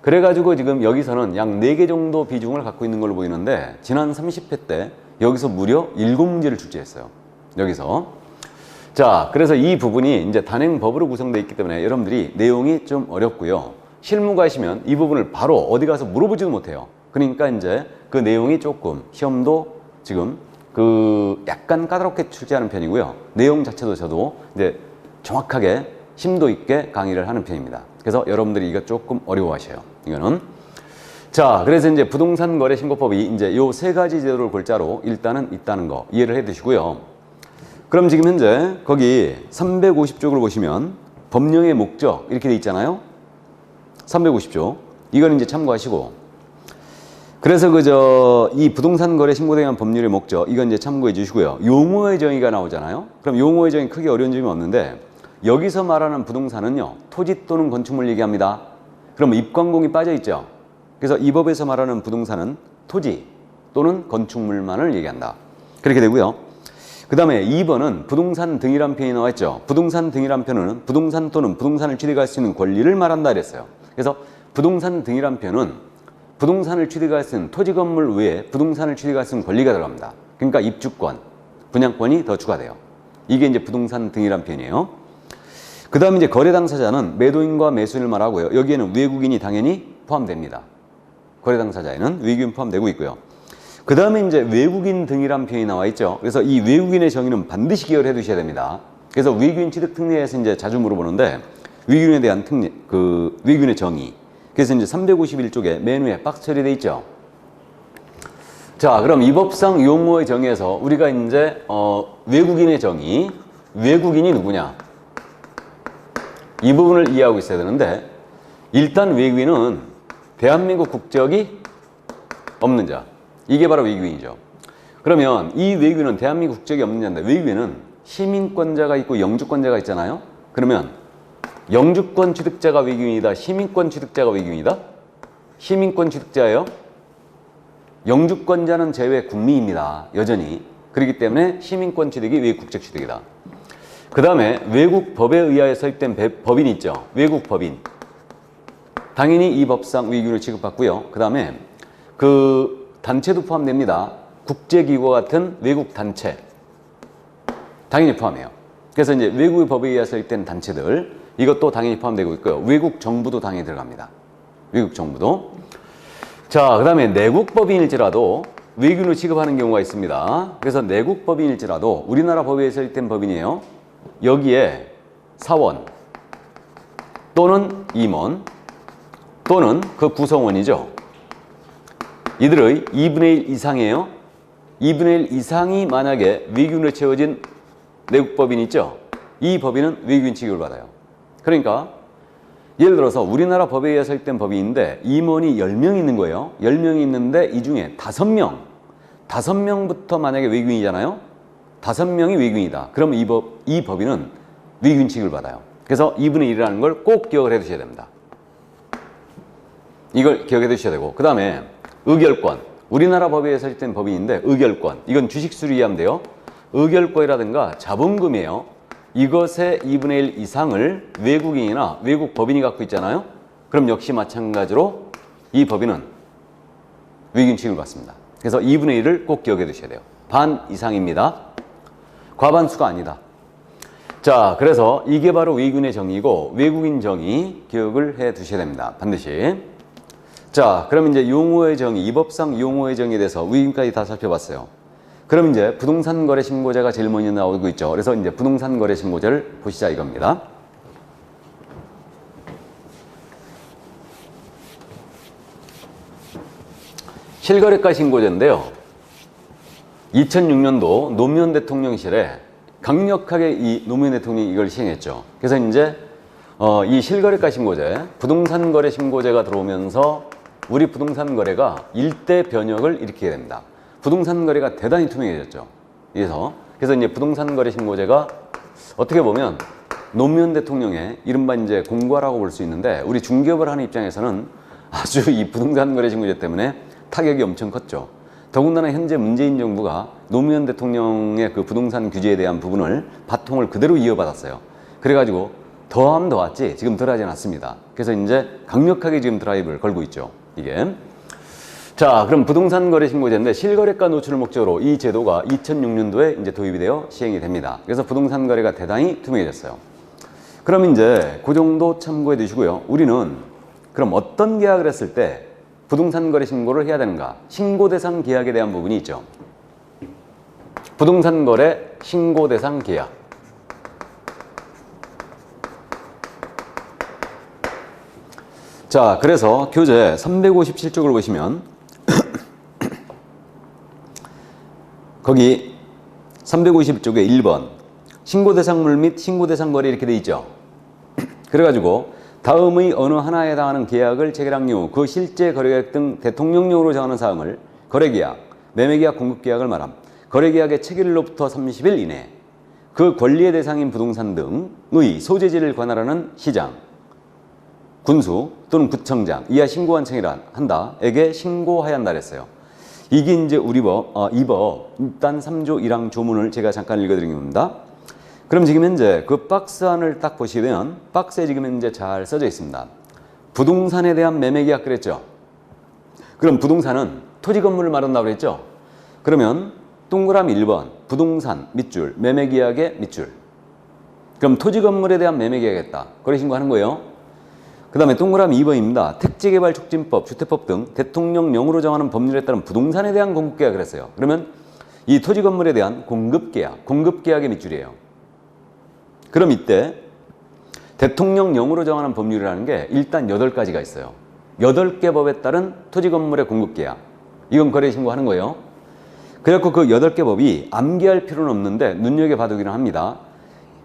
그래가지고 지금 여기서는 약 4개 정도 비중을 갖고 있는 걸로 보이는데, 지난 30회 때 여기서 무려 7문제를 출제했어요. 여기서. 자, 그래서 이 부분이 이제 단행법으로 구성되어 있기 때문에 여러분들이 내용이 좀 어렵고요. 실무 가시면 이 부분을 바로 어디 가서 물어보지도 못해요. 그러니까 이제 그 내용이 조금 시험도 지금 그 약간 까다롭게 출제하는 편이고요. 내용 자체도 저도 이제 정확하게 심도 있게 강의를 하는 편입니다. 그래서 여러분들이 이거 조금 어려워하셔요. 이거는. 자, 그래서 이제 부동산 거래 신고법이 이제 요 3가지 제도를 골자로 일단은 있다는 거 이해를 해 두시고요. 그럼 지금 현재 거기 350쪽을 보시면 법령의 목적 이렇게 돼 있잖아요. 350조. 이건 이제 참고하시고. 그래서 이 부동산 거래 신고에 대한 법률의 목적 이건 이제 참고해 주시고요. 용어의 정의가 나오잖아요. 그럼 용어의 정의 크게 어려운 점이 없는데 여기서 말하는 부동산은요. 토지 또는 건축물 얘기합니다. 그럼 입광공이 빠져 있죠. 그래서 이 법에서 말하는 부동산은 토지 또는 건축물만을 얘기한다. 그렇게 되고요. 그 다음에 2번은 부동산 등이란 표현이 나와있죠. 부동산 등이란 표현은 부동산 또는 부동산을 취득할 수 있는 권리를 말한다 그랬어요. 그래서 부동산 등이란 표현은 부동산을 취득할 수 있는 토지 건물 외에 부동산을 취득할 수 있는 권리가 들어갑니다. 그러니까 입주권, 분양권이 더 추가돼요. 이게 이제 부동산 등이란 표현이에요. 그 다음에 이제 거래 당사자는 매도인과 매수인을 말하고요. 여기에는 외국인이 당연히 포함됩니다. 거래 당사자에는 외국인 포함되고 있고요. 그 다음에 이제 외국인 등이란 표현이 나와 있죠. 그래서 이 외국인의 정의는 반드시 기억을 해 두셔야 됩니다. 그래서 외국인 취득 특례에서 이제 자주 물어보는데 외국인에 대한 특례, 그 외국인의 정의. 그래서 이제 351쪽에 맨 위에 박스 처리되어 있죠. 자, 그럼 이 법상 용어의 정의에서 우리가 이제 외국인의 정의, 외국인이 누구냐? 이 부분을 이해하고 있어야 되는데 일단 외국인은 대한민국 국적이 없는 자. 이게 바로 외국인이죠. 그러면 이 외국인은 대한민국 국적이 없는 자인데 외국인은 시민권자가 있고 영주권자가 있잖아요. 그러면 영주권 취득자가 외국인이다. 시민권 취득자가 외국인이다. 시민권 취득자예요. 영주권자는 제외 국민입니다. 여전히. 그렇기 때문에 시민권 취득이 외국 국적 취득이다. 그 다음에 외국 법에 의하여 설립된 법인이 있죠. 외국 법인. 당연히 이 법상 외국인으로 취급받고요. 그 다음에 그 단체도 포함됩니다. 국제기구와 같은 외국 단체. 당연히 포함해요. 그래서 이제 외국의 법에 의해 설립된 단체들, 이것도 당연히 포함되고 있고요. 외국 정부도 당연히 들어갑니다. 외국 정부도. 자, 그 다음에 내국 법인일지라도 외국인으로 취급하는 경우가 있습니다. 그래서 내국 법인일지라도 우리나라 법에 의해 설립된 법인이에요. 여기에 사원 또는 임원 또는 그 구성원이죠. 이들의 2분의 1 이상이에요. 2분의 1 이상이 만약에 외국인으로 채워진 내국법인이 있죠. 이 법인은 외국인 취급을 받아요. 그러니까 예를 들어서 우리나라 법에 의해 설립된 법인인데 임원이 10명 있는 거예요. 10명이 있는데 이 중에 5명부터 만약에 외국인이잖아요. 5명이 외국인이다. 그러면 이 법인은 외국인 취급을 받아요. 그래서 2분의 1이라는 걸 꼭 기억을 해 두셔야 됩니다. 이걸 기억해 두셔야 되고, 그 다음에 의결권. 우리나라 법에 의해 설립된 법인인데 의결권. 이건 주식수를 이해하면 돼요. 의결권이라든가 자본금이에요. 이것의 2분의 1 이상을 외국인이나 외국 법인이 갖고 있잖아요. 그럼 역시 마찬가지로 이 법인은 외국인 취급을 받습니다. 그래서 2분의 1을 꼭 기억해 두셔야 돼요. 반 이상입니다. 과반수가 아니다. 자, 그래서 이게 바로 외국인의 정의고 외국인 정의 기억을 해 두셔야 됩니다. 반드시. 자, 그럼 이제 용어의 정의, 이 법상 용어의 정의에 대해서 외국인까지 다 살펴봤어요. 그럼 이제 부동산 거래 신고제가 제일 먼저 나오고 있죠. 그래서 이제 부동산 거래 신고제를 보시자 이겁니다. 실거래가 신고제인데요. 2006년도 노무현 대통령실에 강력하게 이 노무현 대통령이 이걸 시행했죠. 그래서 이제 이 실거래가 신고제, 부동산 거래 신고제가 들어오면서 우리 부동산 거래가 일대 변혁을 일으키게 됩니다. 부동산 거래가 대단히 투명해졌죠. 그래서 이제 부동산 거래 신고제가 어떻게 보면 노무현 대통령의 이른바 이제 공과라고 볼 수 있는데, 우리 중개업을 하는 입장에서는 아주 이 부동산 거래 신고제 때문에 타격이 엄청 컸죠. 더군다나 현재 문재인 정부가 노무현 대통령의 그 부동산 규제에 대한 부분을 바통을 그대로 이어받았어요. 그래가지고 더하면 더왔지 지금 덜하지는 않습니다. 그래서 이제 강력하게 지금 드라이브를 걸고 있죠. 이게. 자, 그럼 부동산 거래 신고제인데 실거래가 노출을 목적으로 이 제도가 2006년도에 이제 도입이 되어 시행이 됩니다. 그래서 부동산 거래가 대단히 투명해졌어요. 그럼 이제 그 정도 참고해 두시고요. 우리는 그럼 어떤 계약을 했을 때 부동산 거래 신고를 해야 되는가? 신고 대상 계약에 대한 부분이 있죠. 부동산 거래 신고 대상 계약. 자, 그래서 교재 357쪽을 보시면 거기 350쪽에 1번 신고 대상물 및 신고 대상 거래 이렇게 돼 있죠. 그래가지고 다음의 어느 하나에 해당하는 계약을 체결한 경우 그 실제 거래계약 등 대통령령으로 정하는 사항을 거래계약, 매매계약, 공급계약을 말함. 거래계약의 체결일로부터 30일 이내 그 권리의 대상인 부동산 등의 소재지를 관할하는 시장, 군수 또는 구청장 이하 신고한 청이라 한다에게 신고하여야 한다 그랬어요. 이게 이제 우리 이법 일단 3조 1항 조문을 제가 잠깐 읽어드린 겁니다. 그럼 지금 현재 그 박스 안을 딱 보시면 박스에 지금 현재 잘 써져 있습니다. 부동산에 대한 매매 계약 그랬죠. 그럼 부동산은 토지 건물을 말한다고 그랬죠. 그러면 동그라미 1번 부동산 밑줄 매매 계약의 밑줄. 그럼 토지 건물에 대한 매매 계약했다. 거래 신고하는 거예요. 그 다음에 동그라미 2번입니다. 택지개발촉진법, 주택법 등 대통령령으로 정하는 법률에 따른 부동산에 대한 공급계약을 했어요. 그러면 이 토지 건물에 대한 공급계약의 밑줄이에요. 그럼 이때 대통령령으로 정하는 법률이라는 게 일단 8가지가 있어요. 8개 법에 따른 토지 건물의 공급계약. 이건 거래 신고하는 거예요. 그래갖고 그 8개 법이 암기할 필요는 없는데 눈여겨봐두기는 합니다.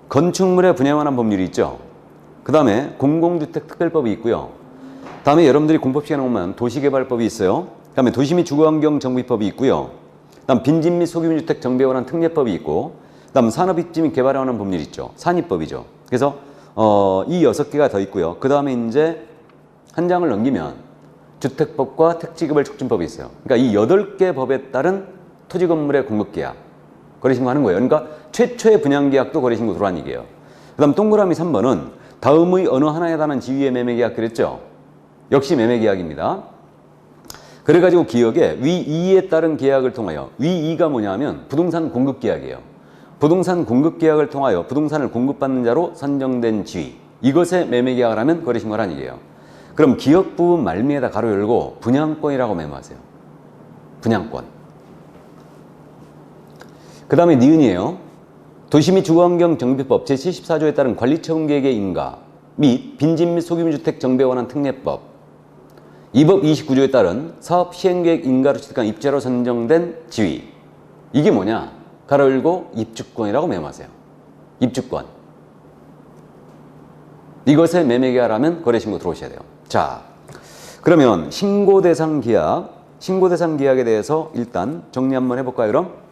건축물에 분야에 관한 법률이 있죠. 그 다음에 공공주택 특별법이 있고요. 다음에 여러분들이 공법 시간에 보면 도시개발법이 있어요. 그 다음에 도시 및 주거환경 정비법이 있고요. 그 다음 빈집 및 소규모주택 정비에 관한 특례법이 있고, 그 다음 산업입지 및 개발에 관한 법률이 있죠. 산입법이죠. 그래서 이 6개가 더 있고요. 그 다음에 이제 한 장을 넘기면 주택법과 택지개발촉진법이 있어요. 그러니까 이 8개 법에 따른 토지 건물의 공급계약 거래신고하는 거예요. 그러니까 최초의 분양계약도 거래신고 들어간 얘기예요. 그 다음 동그라미 3번은 다음의 어느 하나에 해당하는 지위의 매매계약 그랬죠. 역시 매매계약입니다. 그래가지고 기억에 위 2에 따른 계약을 통하여, 위 2가 뭐냐면 부동산 공급계약이에요. 부동산 공급계약을 통하여 부동산을 공급받는 자로 선정된 지위, 이것에 매매계약을 하면 거래신고라는 얘기예요. 그럼 기억 부분 말미에다 가로 열고 분양권이라고 메모하세요. 분양권. 그 다음에 니은이에요. 도시 및 주거환경 정비법 제74조에 따른 관리처분계획의 인가 및 빈집 및 소규모주택 정비에 관한 특례법, 이 법 29조에 따른 사업 시행계획 인가로 취득한 입자로 선정된 지위. 이게 뭐냐? 가로 열고 입주권이라고 메모하세요. 입주권. 이것에 매매계약을 하면 거래신고 들어오셔야 돼요. 자, 그러면 신고대상 계약에 대해서 일단 정리 한번 해볼까요, 그럼?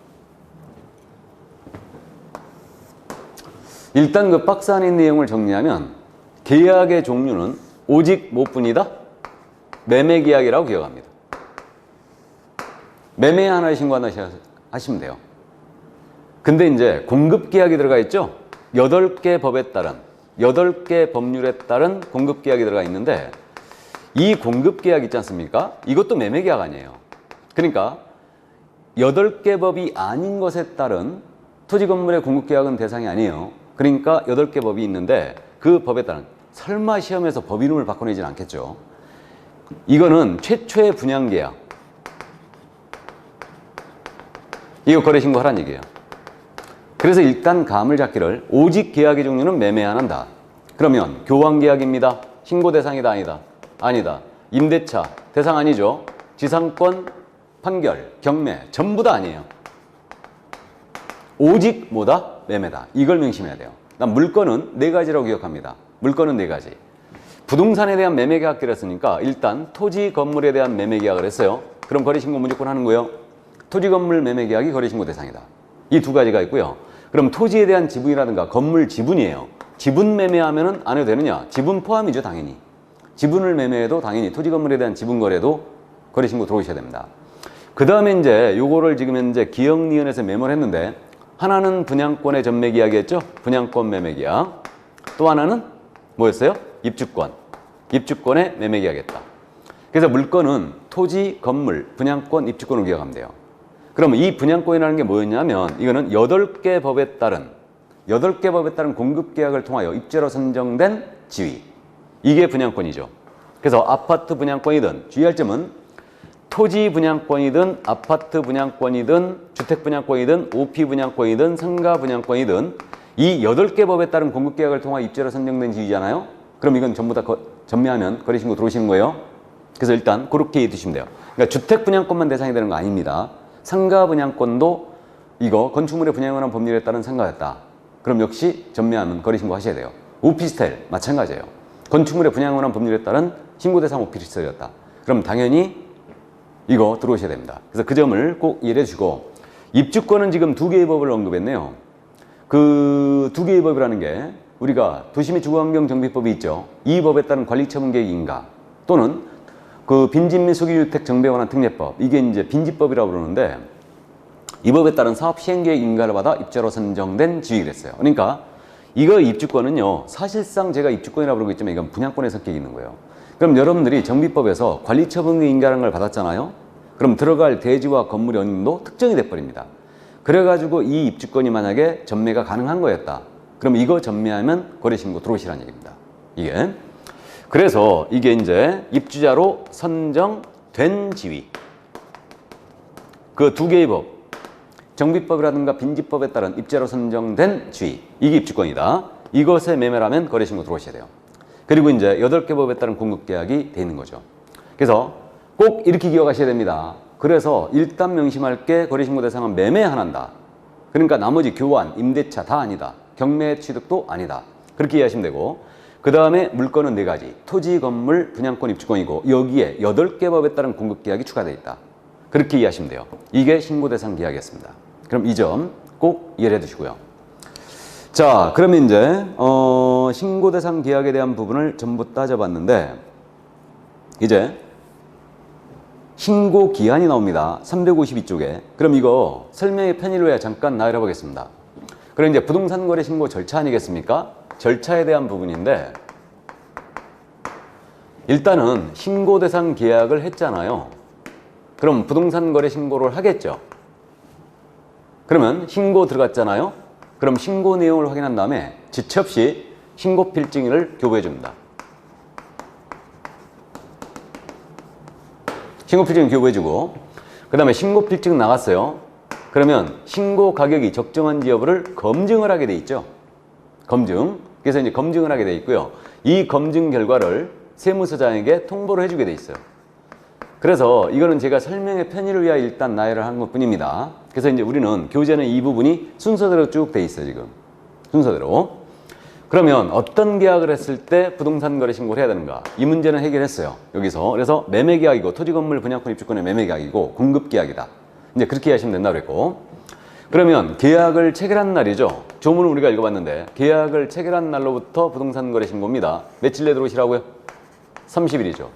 일단 그 박스 안에 있는 내용을 정리하면 계약의 종류는 오직 뭐뿐이다? 매매계약이라고 기억합니다. 매매 하나에 신고한다 하시면 돼요. 근데 이제 공급계약이 들어가 있죠? 8개 법에 따른, 8개 법률에 따른 공급계약이 들어가 있는데 이 공급계약 있지 않습니까? 이것도 매매계약 아니에요. 그러니까 8개 법이 아닌 것에 따른 토지 건물의 공급계약은 대상이 아니에요. 그러니까 8개 법이 있는데 그 법에 따른, 설마 시험에서 법 이름을 바꿔내진 않겠죠. 이거는 최초의 분양계약. 이거 거래신고하라는 얘기예요. 그래서 일단 감을 잡기를 오직 계약의 종류는 매매 안 한다. 그러면 교환계약입니다. 신고 대상이다 아니다? 아니다. 임대차 대상 아니죠. 지상권 판결, 경매 전부 다 아니에요. 오직 뭐다? 매매다. 이걸 명심해야 돼요. 난 물건은 네 가지라고 기억합니다. 물건은 네 가지. 부동산에 대한 매매 계약을 했으니까 일단 토지 건물에 대한 매매 계약을 했어요. 그럼 거래신고 무조건 하는 거예요. 토지 건물 매매 계약이 거래신고 대상이다. 이 두 가지가 있고요. 그럼 토지에 대한 지분이라든가 건물 지분이에요. 지분 매매하면은 안 해도 되느냐? 지분 포함이죠, 당연히. 지분을 매매해도 당연히 토지 건물에 대한 지분 거래도 거래신고 들어오셔야 됩니다. 그 다음에 이제 요거를 지금 현재 기억리은에서 메모를 했는데, 하나는 분양권의 전매 계약이었죠? 분양권 매매 계약. 또 하나는 뭐였어요? 입주권. 입주권의 매매 계약이었다. 그래서 물건은 토지, 건물, 분양권, 입주권을 기억하면 돼요. 그러면 이 분양권이라는 게 뭐였냐면, 이거는 8개 법에 따른 공급 계약을 통하여 입주자로 선정된 지위. 이게 분양권이죠. 그래서 아파트 분양권이든, 주의할 점은 토지 분양권이든, 아파트 분양권이든, 주택 분양권이든, OP 분양권이든, 상가 분양권이든 이 8개 법에 따른 공급 계약을 통하여 입주자로 선정된 지위잖아요. 그럼 이건 전부 다 전매하면 거래신고 들어오시는 거예요. 그래서 일단 그렇게 이해해 두시면 돼요. 그러니까 주택 분양권만 대상이 되는 거 아닙니다. 상가 분양권도 이거 건축물의 분양하는 법률에 따른 상가였다. 그럼 역시 전매하면 거래신고 하셔야 돼요. 오피스텔 마찬가지예요. 건축물의 분양하는 법률에 따른 신고 대상 오피스텔이었다. 그럼 당연히 이거 들어오셔야 됩니다. 그래서 그 점을 꼭 이해해 주시고, 입주권은 지금 2개의 법을 언급했네요. 그 2개의 법이라는 게 우리가 도시및 주거환경정비법이 있죠. 이 법에 따른 관리처분계획 인가, 또는 그 빈집 및 소기주택 정비에 관한 특례법, 이게 이제 빈집법이라고 그러는데, 이 법에 따른 사업 시행계획 인가를 받아 입주자로 선정된 지위랬어요. 그러니까 이거 입주권은요, 사실상 제가 입주권이라고 그러고 있지만 이건 분양권의 성격이 있는 거예요. 그럼 여러분들이 정비법에서 관리처분계 인가라는 걸 받았잖아요. 그럼 들어갈 대지와 건물의 원인도 특정이 돼버립니다. 그래가지고 이 입주권이 만약에 전매가 가능한 거였다. 그럼 이거 전매하면 거래신고 들어오시라는 얘기입니다. 이게. 그래서 이게 이제 입주자로 선정된 지위. 그 2개의 법, 정비법이라든가 빈집법에 따른 입주자로 선정된 지위. 이게 입주권이다. 이것에 매매라면 거래신고 들어오셔야 돼요. 그리고 이제 8개 법에 따른 공급계약이 돼 있는 거죠. 그래서 꼭 이렇게 기억하셔야 됩니다. 그래서 일단 명심할 게 거래신고 대상은 매매 하나다. 그러니까 나머지 교환, 임대차 다 아니다. 경매 취득도 아니다. 그렇게 이해하시면 되고, 그 다음에 물건은 4가지. 토지, 건물, 분양권, 입주권이고, 여기에 8개 법에 따른 공급계약이 추가되어 있다. 그렇게 이해하시면 돼요. 이게 신고 대상 계약이었습니다. 그럼 이 점 꼭 이해를 해두시고요. 자, 그러면 이제 신고 대상 계약에 대한 부분을 전부 따져봤는데, 이제 신고 기한이 나옵니다. 352쪽에. 그럼 이거 설명의 편의를 위해 잠깐 나열해 보겠습니다. 그럼 이제 부동산 거래 신고 절차 아니겠습니까? 절차에 대한 부분인데, 일단은 신고 대상 계약을 했잖아요. 그럼 부동산 거래 신고를 하겠죠. 그러면 신고 들어갔잖아요. 그럼 신고 내용을 확인한 다음에 지체 없이 신고 필증인을 교부해 줍니다. 신고 필증 교부해 주고, 그 다음에 신고 필증 나갔어요. 그러면 신고 가격이 적정한지 여부를 검증을 하게 돼 있죠. 검증. 그래서 이제 검증을 하게 돼 있고요. 이 검증 결과를 세무서장에게 통보를 해주게 돼 있어요. 그래서 이거는 제가 설명의 편의를 위하여 일단 나열을 한 것 뿐입니다. 그래서 이제 우리는 교재는 이 부분이 순서대로 쭉 돼 있어요, 지금. 순서대로. 그러면 어떤 계약을 했을 때 부동산 거래 신고를 해야 되는가? 이 문제는 해결했어요, 여기서. 그래서 매매 계약이고, 토지 건물 분양권 입주권의 매매 계약이고, 공급 계약이다. 이제 그렇게 하시면 된다고 그랬고. 그러면 계약을 체결한 날이죠. 조문을 우리가 읽어봤는데, 계약을 체결한 날로부터 부동산 거래 신고입니다. 며칠 내에 들어오시라고요? 30일이죠.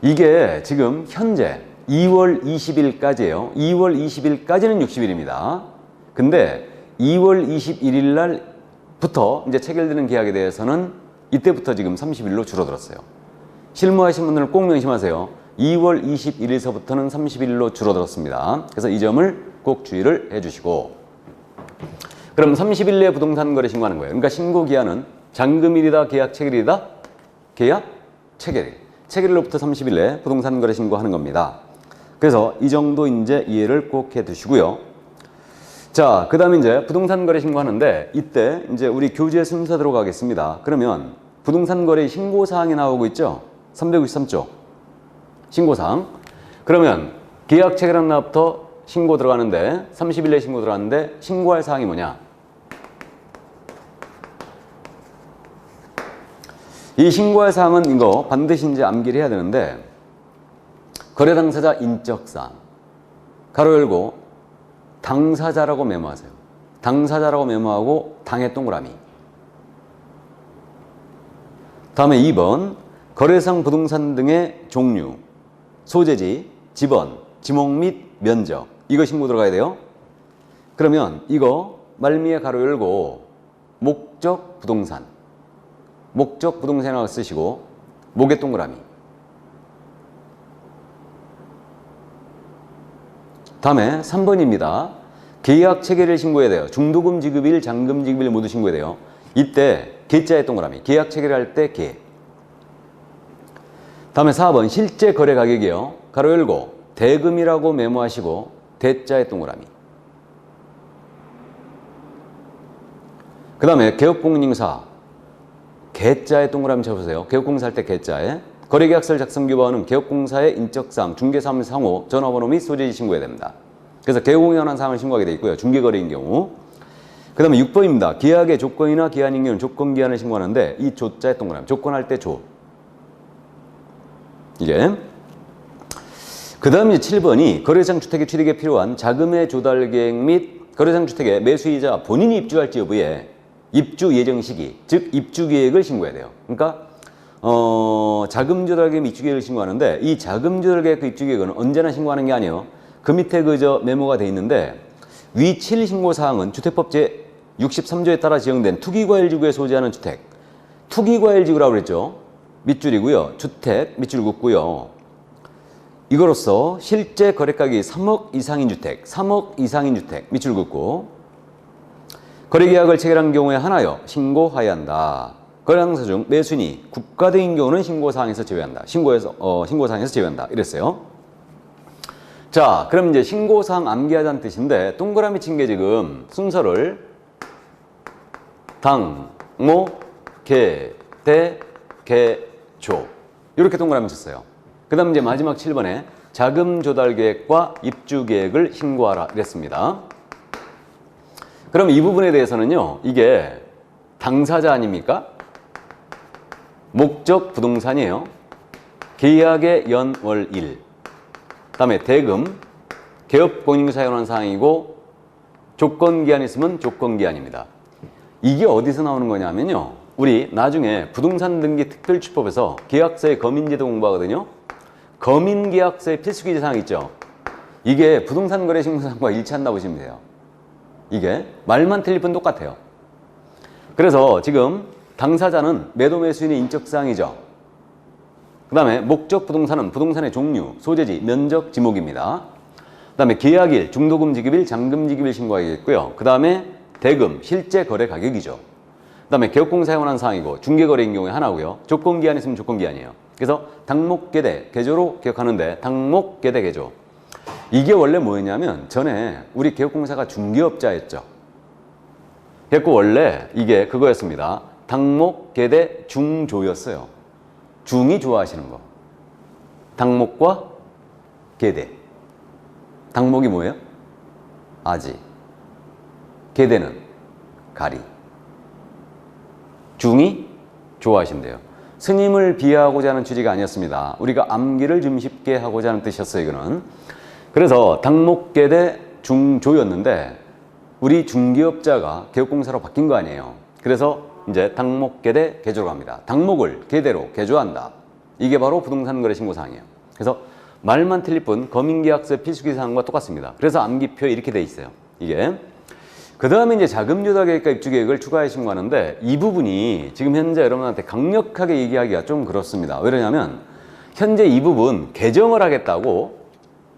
이게 지금 현재 2월 20일까지예요. 2월 20일까지는 60일입니다. 근데 2월 21일 날부터 이제 체결되는 계약에 대해서는 이때부터 지금 30일로 줄어들었어요. 실무하신 분들은 꼭 명심하세요. 2월 21일서부터는 30일로 줄어들었습니다. 그래서 이 점을 꼭 주의를 해주시고, 그럼 30일 내에 부동산 거래 신고하는 거예요. 그러니까 신고 기한은 잔금일이다, 계약 체결일이다? 계약 체결일. 체결일로부터 30일 내에 부동산 거래 신고하는 겁니다. 그래서 이 정도 이제 이해를 꼭 해 두시고요. 자, 그 다음에 이제 부동산 거래 신고하는데, 이때 이제 우리 교재 순서대로 가겠습니다. 그러면 부동산 거래 신고사항이 나오고 있죠? 393조. 신고사항. 그러면 계약 체결한 날부터 신고 들어가는데 30일 내 신고 들어가는데 신고할 사항이 뭐냐? 이 신고할 사항은 이거 반드시 이제 암기를 해야 되는데 거래 당사자 인적사항 가로 열고 당사자라고 메모하세요. 당사자라고 메모하고 당의 동그라미. 다음에 2번 거래상 부동산 등의 종류, 소재지, 지번, 지목 및 면적 이거 신고 들어가야 돼요. 그러면 이거 말미에 가로 열고 목적 부동산 목적 부동산이라고 쓰시고 목의 동그라미. 다음에 3번입니다. 계약 체계를 신고해야 돼요. 중도금 지급일, 잔금 지급일 모두 신고해야 돼요. 이때 계자의 동그라미. 계약 체계를 할 때 계. 다음에 4번 실제 거래 가격이요. 가로 열고 대금이라고 메모하시고 대자의 동그라미. 그 다음에 개업공인인사 개자의 동그라미 쳐보세요. 개업공사 할 때 개자에. 거래계약서를 작성 규범은 개업공사의 인적사항, 중개사무소 상호, 전화번호 및 소재지 신고해야 됩니다. 그래서 개업공에 관한 사항을 신고하게 되어 있고요. 중개거래인 경우. 그 다음에 6번입니다. 계약의 조건이나 기한인 경우는 조건기한을 신고하는데 이 조자의 동그라미. 조건할 때 조. 이게. 그 다음 이제 7번이 거래상 주택의 취득에 필요한 자금의 조달 계획 및 거래상 주택의 매수이자 본인이 입주할지 여부에 입주 예정 시기, 즉 입주 계획을 신고해야 돼요. 그러니까 자금 조달 계획 입주 계획을 신고하는데 이 자금 조달 계획 그 입주 계획은 언제나 신고하는 게 아니에요. 그 밑에 그저 메모가 돼 있는데 위 7 신고 사항은 주택법 제 63조에 따라 지정된 투기과일지구에 소재하는 주택, 투기과일지구라고 그랬죠. 밑줄이고요. 주택 밑줄 긋고요. 이거로서 실제 거래가격이 3억 이상인 주택, 3억 이상인 주택 밑줄 긋고 거래계약을 체결한 경우에 하나여 신고하여야 한다. 거래당사 중 매수인이 국가 등인 경우는 신고사항에서 제외한다. 신고사항에서 제외한다. 이랬어요. 자, 그럼 이제 신고사항 암기하자는 뜻인데 동그라미 친 게 지금 순서를 당, 모, 개, 대, 개, 조 이렇게 동그라미 쳤어요. 그 다음 이제 마지막 7번에 자금 조달 계획과 입주 계획을 신고하라 이랬습니다. 그럼 이 부분에 대해서는요, 이게 당사자 아닙니까? 목적 부동산이에요. 계약의 연월일. 다음에 대금, 개업 공인사에 관한 사항이고 조건기한 있으면 조건기한입니다. 이게 어디서 나오는 거냐면요. 우리 나중에 부동산 등기 특별취법에서 계약서의 거민제도 공부하거든요. 거민계약서의 필수기재 사항 있죠. 이게 부동산 거래 신고사항과 일치한다고 보시면 돼요. 이게 말만 틀릴 뿐 똑같아요. 그래서 지금 당사자는 매도 매수인의 인적사항이죠. 그 다음에 목적 부동산은 부동산의 종류, 소재지, 면적, 지목입니다. 그 다음에 계약일, 중도금 지급일, 잔금 지급일 신고하겠고요. 그 다음에 대금, 실제 거래 가격이죠. 그 다음에 개업공사에 관한 사항이고 중개거래인 경우에 하나고요. 조건기한 있으면 조건기한이에요. 그래서 당목계대, 개조로 기억하는데 당목계대 개조. 이게 원래 뭐였냐면 전에 우리 개업공사가 중개업자였죠. 그래서 원래 이게 그거였습니다. 당목계대 중조였어요. 중이 좋아하시는 거. 당목과 계대. 당목이 뭐예요? 아지. 계대는 가리. 중이 좋아하신대요. 스님을 비하하고자 하는 취지가 아니었습니다. 우리가 암기를 좀 쉽게 하고자 하는 뜻이었어요, 이거는. 그래서 당목계대 중조였는데 우리 중개업자가 개업공사로 바뀐 거 아니에요. 그래서 이제 당목계대 개조로 갑니다. 당목을 계대로 개조한다. 이게 바로 부동산 거래 신고사항이에요. 그래서 말만 틀릴 뿐 거민계약서 필수기 사항과 똑같습니다. 그래서 암기표에 이렇게 돼 있어요. 이게. 그 다음에 이제 자금조달계획과 입주계획을 추가해 신고하는데 이 부분이 지금 현재 여러분한테 강력하게 얘기하기가 좀 그렇습니다. 왜냐하면 현재 이 부분 개정을 하겠다고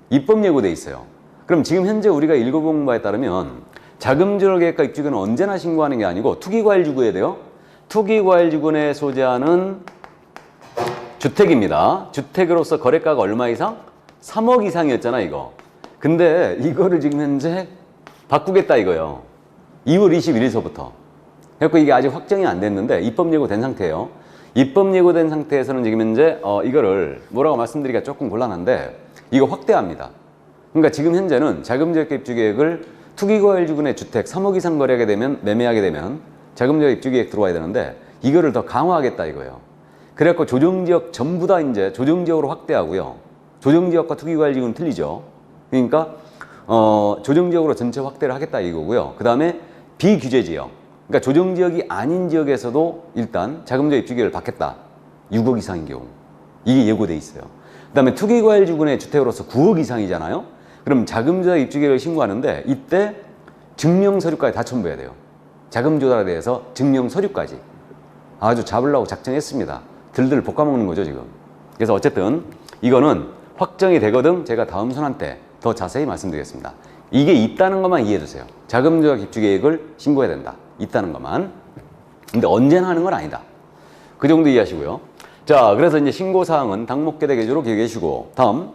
입법 예고돼 있어요. 그럼 지금 현재 우리가 읽어본 바에 따르면 자금조달계획과 입주계획은 언제나 신고하는 게 아니고 투기과일지구에 돼요. 투기과일지구에 소재하는 주택입니다. 주택으로서 거래가가 얼마 이상? 3억 이상이었잖아 이거. 근데 이거를 지금 현재 바꾸겠다 이거예요. 2월 21일서부터. 그래서 이게 아직 확정이 안 됐는데 입법 예고된 상태예요. 입법 예고된 상태에서는 지금 현재 이거를 뭐라고 말씀드리기가 조금 곤란한데 이거 확대합니다. 그러니까 지금 현재는 자금지역 입주 계획을 투기과열지구내 주택 3억 이상 거래하게 되면, 매매하게 되면 자금지역 입주 계획 들어와야 되는데 이거를 더 강화하겠다 이거예요. 그래갖고 조정지역 전부 다 이제 조정지역으로 확대하고요. 조정지역과 투기과열지구는 틀리죠. 그러니까 조정지역으로 전체 확대를 하겠다 이거고요. 그 다음에 비규제지역, 그러니까 조정지역이 아닌 지역에서도 일단 자금지역 입주 계획을 받겠다. 6억 이상인 경우 이게 예고돼 있어요. 그 다음에 투기과열지구내 주택으로서 9억 이상이잖아요. 그럼 자금조달 입주 계획을 신고하는데 이때 증명서류까지 다 첨부해야 돼요. 자금조달에 대해서 증명서류까지 아주 잡으려고 작정했습니다. 들들 볶아먹는 거죠 지금. 그래서 어쨌든 이거는 확정이 되거든 제가 다음 순환 때 더 자세히 말씀드리겠습니다. 이게 있다는 것만 이해해 주세요. 자금조달 입주 계획을 신고해야 된다. 있다는 것만. 근데 언제나 하는 건 아니다. 그 정도 이해하시고요. 자, 그래서 이제 신고사항은 당목계대 개조로 기억해 주시고, 다음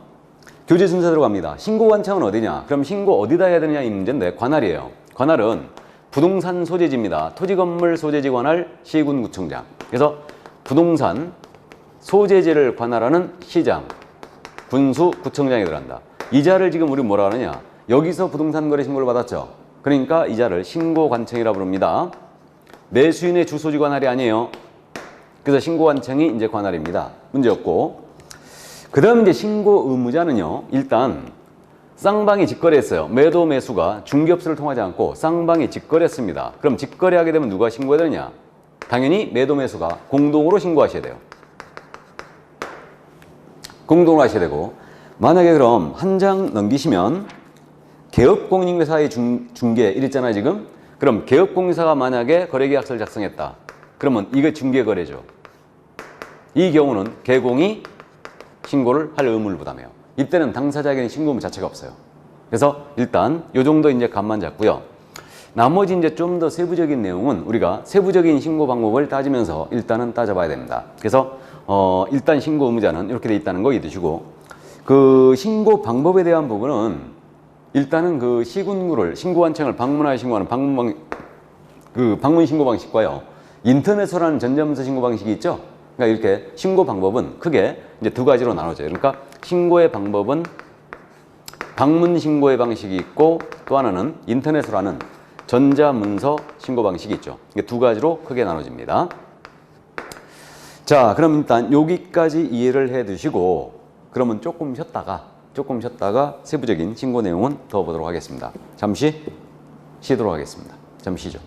교재 순서 들어갑니다. 신고 관청은 어디냐? 그럼 신고 어디다 해야 되느냐 이 문제인데 관할이에요. 관할은 부동산 소재지입니다. 토지건물 소재지 관할 시군구청장. 그래서 부동산 소재지를 관할하는 시장, 군수, 구청장이 들어간다. 이자를 지금 우리 뭐라 하느냐? 여기서 부동산 거래 신고를 받았죠. 그러니까 이자를 신고관청이라 부릅니다. 매수인의 주소지 관할이 아니에요. 그래서 신고관청이 이제 관할입니다. 문제 없고. 그 다음 이제 신고 의무자는요. 일단 쌍방이 직거래했어요. 매도 매수가 중개업소를 통하지 않고 쌍방이 직거래했습니다. 그럼 직거래하게 되면 누가 신고해야 되느냐? 당연히 매도 매수가 공동으로 신고하셔야 돼요. 공동으로 하셔야 되고, 만약에 그럼 한 장 넘기시면 개업공인회사의 중개 이랬잖아요 지금. 그럼 개업공인회사가 만약에 거래계약서를 작성했다. 그러면 이게 중개거래죠. 이 경우는 개공이 신고를 할 의무를 부담해요. 이때는 당사자에게는 신고 의무 자체가 없어요. 그래서 일단 요 정도 이제 감만 잡고요. 나머지 이제 좀 더 세부적인 내용은 우리가 세부적인 신고 방법을 따지면서 일단은 따져봐야 됩니다. 그래서 일단 신고 의무자는 이렇게 돼 있다는 거 이해두시고, 그 신고 방법에 대한 부분은 일단은 그 시군구를 신고관청을 방문하여 신고하는 방문 신고 방식과요, 인터넷으로 하는 전자문서 신고 방식이 있죠. 그러니까 이렇게 신고 방법은 크게 이제 두 가지로 나눠져요. 그러니까 신고의 방법은 방문 신고의 방식이 있고 또 하나는 인터넷으로 하는 전자문서 신고 방식이 있죠. 이게 두 가지로 크게 나눠집니다. 자, 그럼 일단 여기까지 이해를 해 두시고 그러면 조금 쉬었다가 세부적인 신고 내용은 더 보도록 하겠습니다. 잠시 쉬도록 하겠습니다. 잠시 쉬죠.